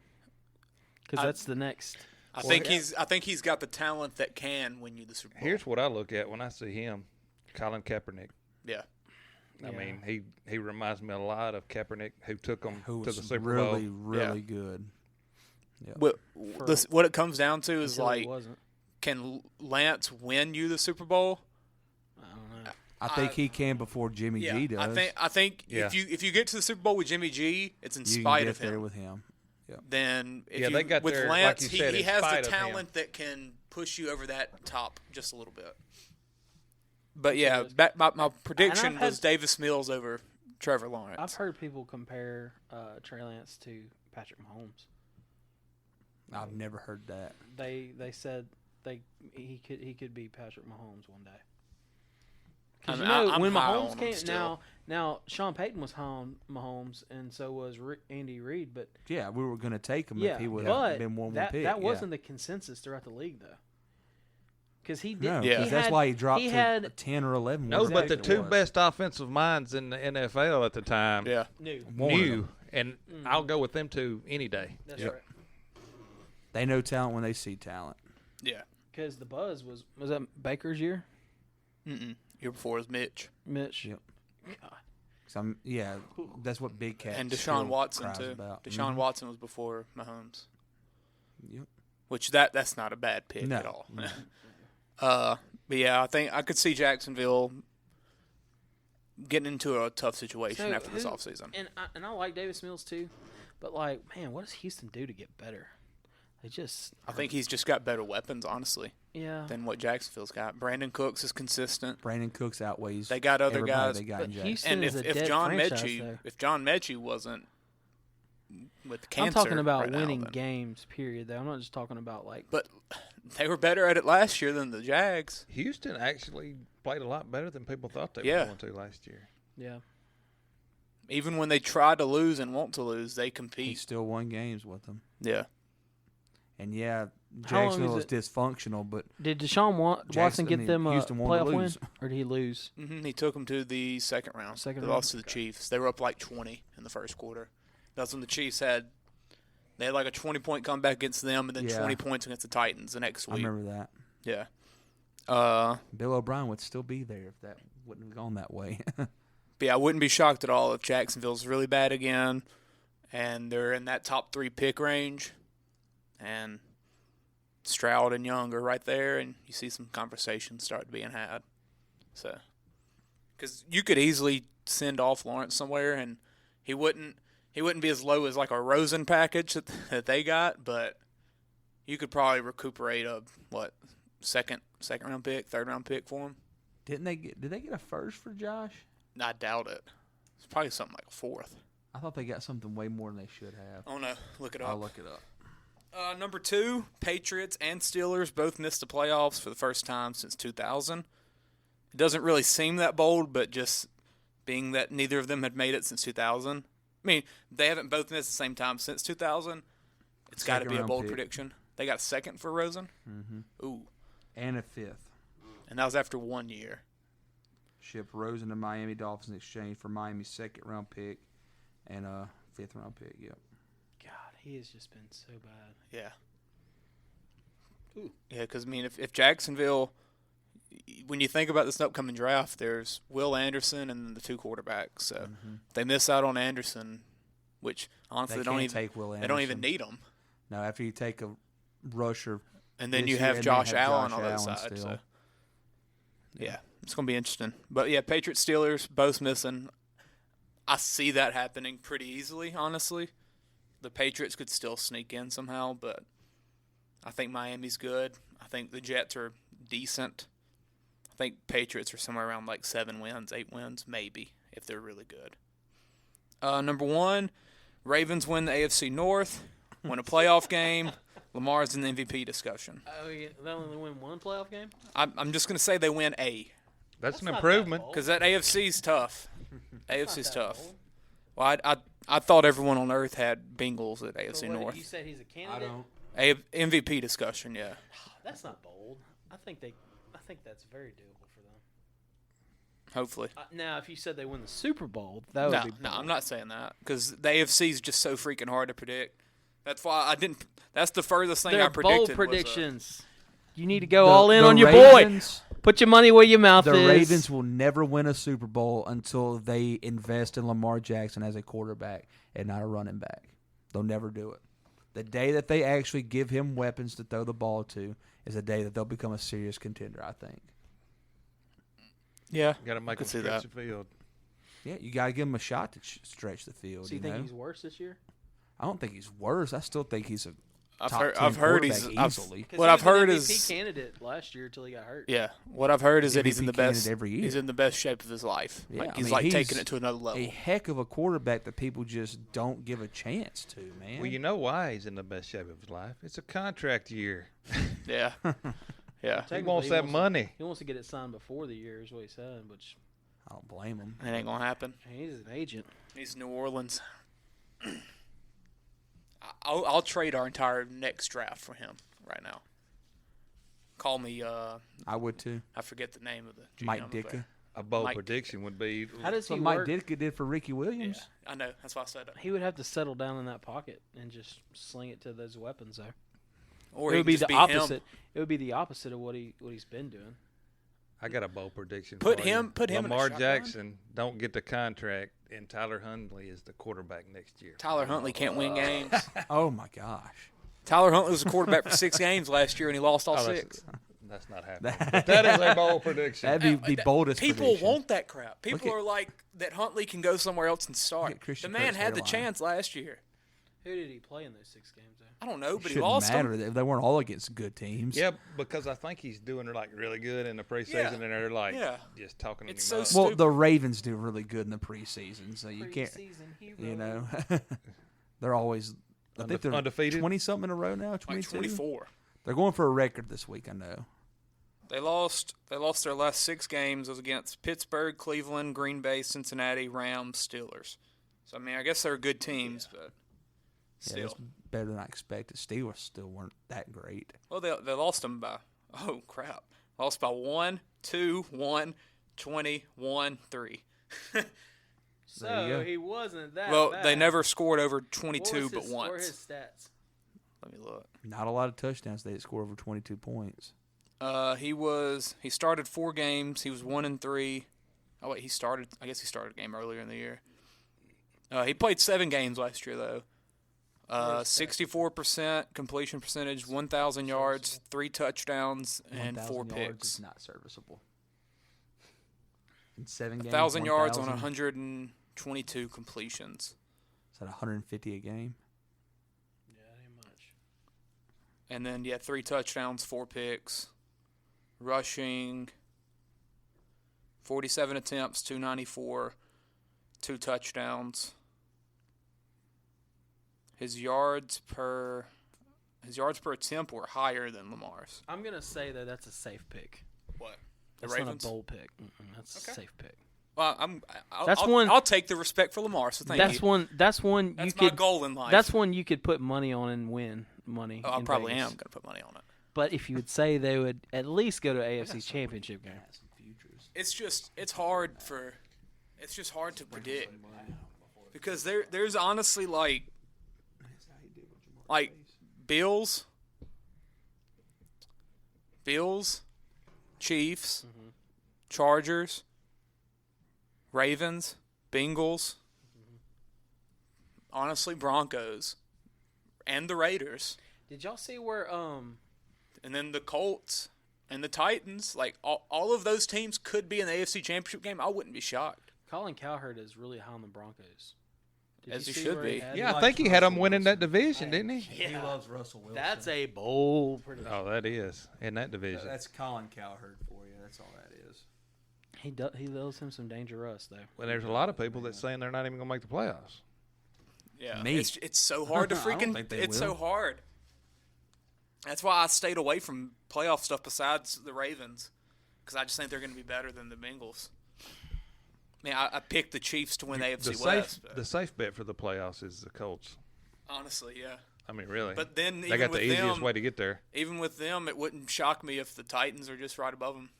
Because that's the next – I think he's got the talent that can win you the Super Bowl. Here's what I look at when I see him, Colin Kaepernick. Yeah. I mean, he reminds me a lot of Kaepernick, who took him to the Super Bowl. Really yeah. good. Yeah. What it comes down to is like, wasn't. Can Lance win you the Super Bowl? I don't know. I think he can before Jimmy G does. I think if you get to the Super Bowl with Jimmy G, it's in spite of him. There with him. Yeah. Then with Lance, like you said, he has the of talent that can push you over that top just a little bit. But yeah, my prediction was Davis Mills over Trevor Lawrence. I've heard people compare Trey Lance to Patrick Mahomes. I've never heard that. They said he could be Patrick Mahomes one day. Because I'm when high Mahomes on came, him still. now Sean Payton was high on Mahomes, and so was Andy Reid. But Yeah, we were going to take him yeah, if he would but have been one that pick. that wasn't the consensus throughout the league, though. Because he did. No, Yeah. 'cause that's why he dropped to 10 or 11. No, but the whatever it two was. best offensive minds in the NFL at the time Yeah. knew, and I'll go with them two any day. That's Yep. right. They know talent when they see talent. Yeah. Because the buzz was that Baker's year? Year before was Mitch. Mitch. Yep. Yeah, that's what Big Cat And still Deshaun Watson, cries too. about. Deshaun Watson was before Mahomes. Yep. Which that's not a bad pick No. at all. But yeah, I think I could see Jacksonville getting into a tough situation So after this who- offseason. And I like Davis Mills too, but like, man, what does Houston do to get better? They just I think he's just got better weapons, honestly, yeah. than what Jacksonville's got. Brandon Cooks is consistent. Brandon Cooks outweighs. They got other everybody guys. They got But in Jackson. Houston And is a if dead John franchise, though. Mechie wasn't with cancer, I'm talking about right now, winning then- games. Period. Though I'm not just talking about like. But they were better at it last year than the Jags. Houston actually played a lot better than people thought they Yeah. were going to last year. Yeah. Even when they try to lose and want to lose, they He compete. still won games with them. Yeah. And yeah, How long Jacksonville is is dysfunctional, but Did Deshaun Watson get them a Houston won to playoff win, lose. or did he lose? He took them to the second round. Second they round? lost to the Chiefs. They were up like 20 in the first quarter. That's when the Chiefs had like a 20-point comeback against them, and then Yeah. 20 points against the Titans the next I week. remember that. Yeah. Bill O'Brien would still be there if that wouldn't have gone that way. But yeah, I wouldn't be shocked at all if Jacksonville's really bad again, and they're in that top 3 pick range, and Stroud and Young are right there, and you see some conversations start being had. So, because you could easily send off Lawrence somewhere, and he wouldn't be as low as like a Rosen package that they got, but you could probably recuperate a second round pick, third round pick for him. Did they get a first for Josh? I doubt it. It's probably something like a fourth. I thought they got something way more than they should have. Oh no, look it up. I'll look it up. Number 2, Patriots and Steelers both missed the playoffs for the first time since 2000. It doesn't really seem that bold, but just being that neither of them had made it since 2000. I mean, they haven't both missed the same time since 2000. It's got to be a Second-round bold pick. prediction. They got a second for Rosen? Mm-hmm. Ooh. And a fifth. And that was after 1 year. Shipped Rosen to Miami Dolphins in exchange for Miami's second-round pick and a fifth-round pick. Yep. God, he has just been so bad. Yeah. Ooh. Yeah, because, I mean, if Jacksonville, when you think about this upcoming draft, there's Will Anderson and then the 2 quarterbacks. So if they miss out on Anderson, which honestly They they don't can't even take Will they don't even Anderson. need him. No, after you take a rusher, And then this you year, have and Josh then have Allen Josh on the other Allen side. still. So yeah, it's going to be interesting. But yeah, Patriots, Steelers, both missing. I see that happening pretty easily, honestly. The Patriots could still sneak in somehow, but I think Miami's good. I think the Jets are decent. I think Patriots are somewhere around like 7 wins, 8 wins, maybe, if they're really good. Number 1, Ravens win the AFC North, win a playoff game. Lamar's in the MVP discussion. Oh, yeah, they only win one playoff game. I'm just going to say they win a. That's an not improvement. that bold. Because that AFC's tough. AFC's that tough. bold. Well, I thought everyone on earth had Bengals at AFC So what, North. You said he's a candidate. MVP discussion, yeah. That's not bold. I think that's very doable for them. Hopefully. Now, if you said they win the Super Bowl, that would No, be bold. no, I'm not saying that because the AFC is just so freaking hard to predict. That's why I didn't. That's the furthest thing They're I predicted. bold was, predictions. You need to go all in on your Ravens, boy. Put your money where your mouth The is. Ravens will never win a Super Bowl until they invest in Lamar Jackson as a quarterback and not a running back. They'll never do it. The day that they actually give him weapons to throw the ball to is the day that they'll become a serious contender, I think. Yeah, Got to make could them see stretch that. the field. Yeah, you got to give him a shot to stretch the field. So you think he's worse this year? I don't think he's worse. I still think he's a I've top heard. 10 I've heard he's. quarterback I've, easily. what I've heard he is was an MVP candidate last year until he got hurt. Yeah, what I've heard is that he's in the MVP best. candidate every year. He's in the best shape of his life. Yeah, Like I he's mean, like he's taking it to another level. a heck of a quarterback that people just don't give a chance to, man. Well, you know why he's in the best shape of his life? It's a contract year. Yeah, Yeah. He wants that money. He wants to get it signed before the year, is what he said, which I don't blame him. It ain't gonna happen. he's an agent. He's New Orleans. I'll trade our entire next draft for him right now. Call me. I would too. I forget the name of the GM Mike over there. Ditka. A bold Mike prediction would be. How does he What Mike work? Ditka did for Ricky Williams. Yeah, I know. That's why I said it. He would have to settle down in that pocket and just sling it to those weapons there. Or It he would be just the him. opposite. It would be the opposite of what he's been doing. I got a bold prediction. Put for him- you. put him in a Lamar shotgun? Jackson don't get the contract, and Tyler Huntley is the quarterback next year. Tyler Huntley can't win games. Oh my gosh. Tyler Huntley was a quarterback for 6 games last year, and he lost all 6. That's not happening. But that is a bold prediction. That'd be the boldest. People prediction. want that crap. People at- are like that. Huntley can go somewhere else and Look start. at Christian The man Kirk's had the hairline. chance last year. Who did he play in those 6 games? Though? I don't know, but he Shouldn't lost matter. them. They weren't all against good teams. Yeah, because I think he's doing like really good in the preseason, Yeah. and they're like Yeah. just talking It's him so up. Well, the Ravens do really good in the preseason, so you can't. Preseason hero. You know, they're always. I think they're Undefeated? 20-something in a row now. Like 22. 24. They're going for a record this week. I know. They lost their last 6 games. It was against Pittsburgh, Cleveland, Green Bay, Cincinnati, Rams, Steelers. So I mean, I guess they're good teams, but Yeah, still. that's better than I expected. Steelers still weren't that great. Well, they lost them by lost by 1, 2, 1, 20, 1, 3. There you So go. he wasn't that Well, bad. they never scored over What 22 was but his, What were once. his stats? Let me look. Not a lot of touchdowns. They didn't score over 22 points. He started 4 games. He was 1-3. Oh wait, I guess he started a game earlier in the year. He played 7 games last year though. 64% completion percentage, 1,000 yards, 3 touchdowns, and 4 1,000 yards picks. is not serviceable. In 7 games, 1,000 yards on 1,000? 122 completions. Is that 150 a game? Yeah, ain't much. And then, 3 touchdowns, 4 picks. Rushing, 47 attempts, 294, 2 touchdowns. His yards per attempt were higher than Lamar's. I'm gonna say that that's a safe pick. What? The That's Ravens? not a bold pick. That's a safe pick. Well, That's one- I'll take the respect for Lamar. So thank That's you. one. That's one. That's you my could. goal in life. That's one you could put money on and win money. Oh, I in probably Vegas. am going to put money on it. But if you would say they would at least go to AFC Championship game, It's just hard to predict because there's honestly like Bills, Chiefs, Chargers, Ravens, Bengals, honestly Broncos, and the Raiders, did y'all see where and then the Colts and the Titans. Like all of those teams could be in the AFC Championship game. I wouldn't be shocked. Colin Cowherd is really high on the Broncos? Did As you he see should where be. had Yeah, him? I think he had them winning that division, didn't he? He loves Russell Wilson. That's a bold prediction. Oh, that is in that division. That's Colin Cowherd for you. That's all that is. He loves him some Dangerous though. Well, there's a lot of people that saying they're not even going to make the playoffs. Yeah, Me. it's so hard to I don't freaking. think they It's will. so hard. That's why I stayed away from playoff stuff besides the Ravens, because I just think they're going to be better than the Bengals. I mean, I picked the Chiefs to win the AFC West. But The safe bet for the playoffs is the Colts. honestly, yeah. I mean, really. But then they even got with the easiest them, way to get there. Even with them, it wouldn't shock me if the Titans are just right above them.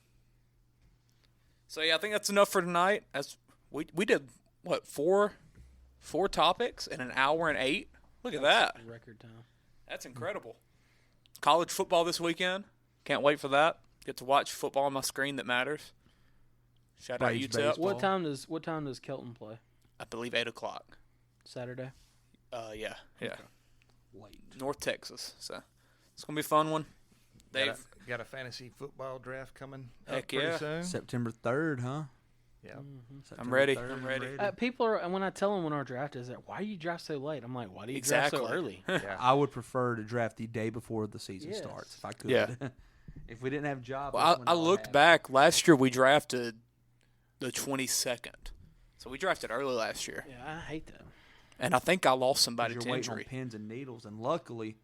So yeah, I think that's enough for tonight. We did what four topics in an hour and 8. Look at that. Record time. That's incredible. College football this weekend. Can't wait for that. Get to watch football on my screen that matters. Shout out Braves UTEP. baseball. What time does Kelton play? I believe 8 o'clock. Saturday. Yeah. Late. North Texas. So it's gonna be a fun one. Got a fantasy football draft coming up Heck pretty yeah. soon. September 3rd, huh? Yeah. I'm ready. I'm ready. People are, and when I tell them when our draft is, why do you draft so late? I'm like, why do you Exactly. draft so early? Yeah. I would prefer to draft the day before the season Yes. starts if I could. Yeah. If we didn't have jobs. Well, I looked back. Last year we drafted the 22nd. So we drafted early last year. Yeah, I hate that. And I think I lost somebody You're to waiting on injury. pins and needles, and luckily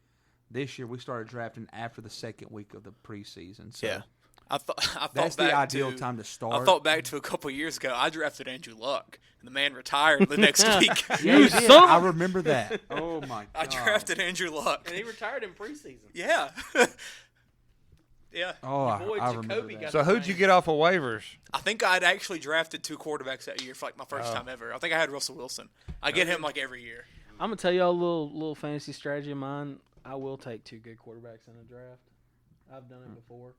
This year we started drafting after the second week of the preseason. So Yeah. I thought that's back the ideal to, time to start. I thought back to a couple years ago. I drafted Andrew Luck, and the man retired the next week. Yeah, you did. I remember that. Oh my god! I drafted Andrew Luck, And he retired in preseason. Yeah. Yeah. Oh, I remember Jacoby that. got So who'd you get off of waivers? I think I'd actually drafted 2 quarterbacks that year for like my first time ever. I think I had Russell Wilson. I get him like every year. I'm gonna tell y'all a little fantasy strategy of mine. I will take 2 good quarterbacks in a draft. I've done it before.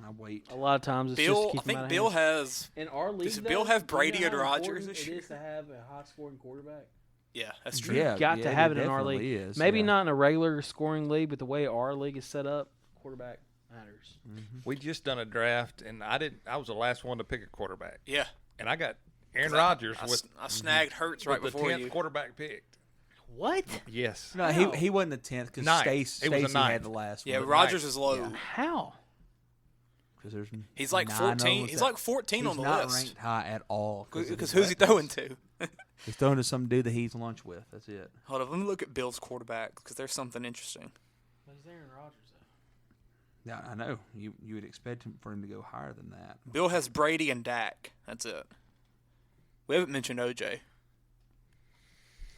I wait. A lot of times it's just to Bill, keep I think them out of Bill hands. has. In our league, Does Bill have Brady you know and how Rodgers important this it year? is to have a high-scoring quarterback. Yeah, that's true. Yeah, You've got to it have it in our definitely league. is, Maybe yeah. not in a regular scoring league, but the way our league is set up, quarterback matters. We just done a draft, and I was the last one to pick a quarterback. Yeah. And I got Aaron Rodgers I snagged Hurts right with the before 10th you. quarterback picked. What? Yes. No, he wasn't the 10th because Ninth. Stacey It was a had ninth. the last Yeah, one. Rodgers is low. How? Because there's He's like 9 of 14. them He's that- like 14 on the he's not list. ranked high at all. Because who's he throwing to? He's throwing to some dude that he eats lunch with. That's it. Hold on, let me look at Bill's quarterbacks because there's something interesting. But it's Aaron Rodgers, though. Yeah, I know. You would expect him for him to go higher than that. Bill has Brady and Dak. That's it. We haven't mentioned OJ.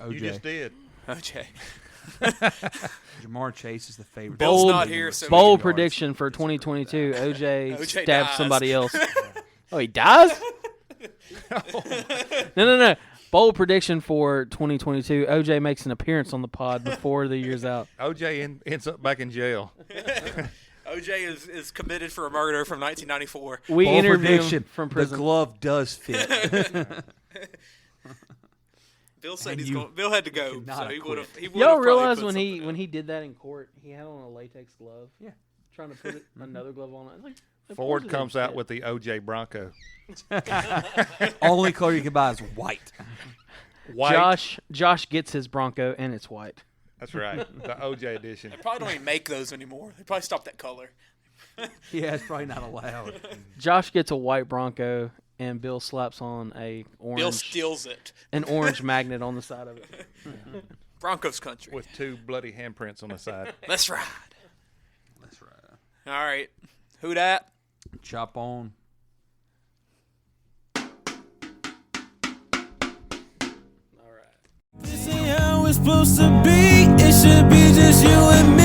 OJ. You just did. OJ. Jamar Chase is the favorite. Bill's Bold, not here, so bold we- prediction for 2022. OJ OJ stabs dies. somebody else. Oh, he dies? No. Bold prediction for 2022. OJ makes an appearance on the pod before the year's out. OJ ends up back in jail. OJ is committed for a murder from 1994. We Bold interviewed prediction. him from The prison. glove does fit. Bill said And you Bill had to go, cannot so he acquit. would have. Y'all realize when he did that in court, he had on a latex glove? Yeah. Trying to put another glove on it. Like, of course Ford it comes didn't out fit. with the OJ Bronco. Only color you can buy is white. White. Josh gets his Bronco, and it's white. That's right. The OJ edition. They probably don't even make those anymore. They probably stopped that color. Yeah, it's probably not allowed. Josh gets a white Bronco, and Bill slaps on a orange. Bill steals it. An orange magnet on the side of it. Broncos country. With 2 bloody handprints on the side. Let's ride. That's right. All right. Who dat? Chop on. This ain't how it's supposed to be. It should be just you and me.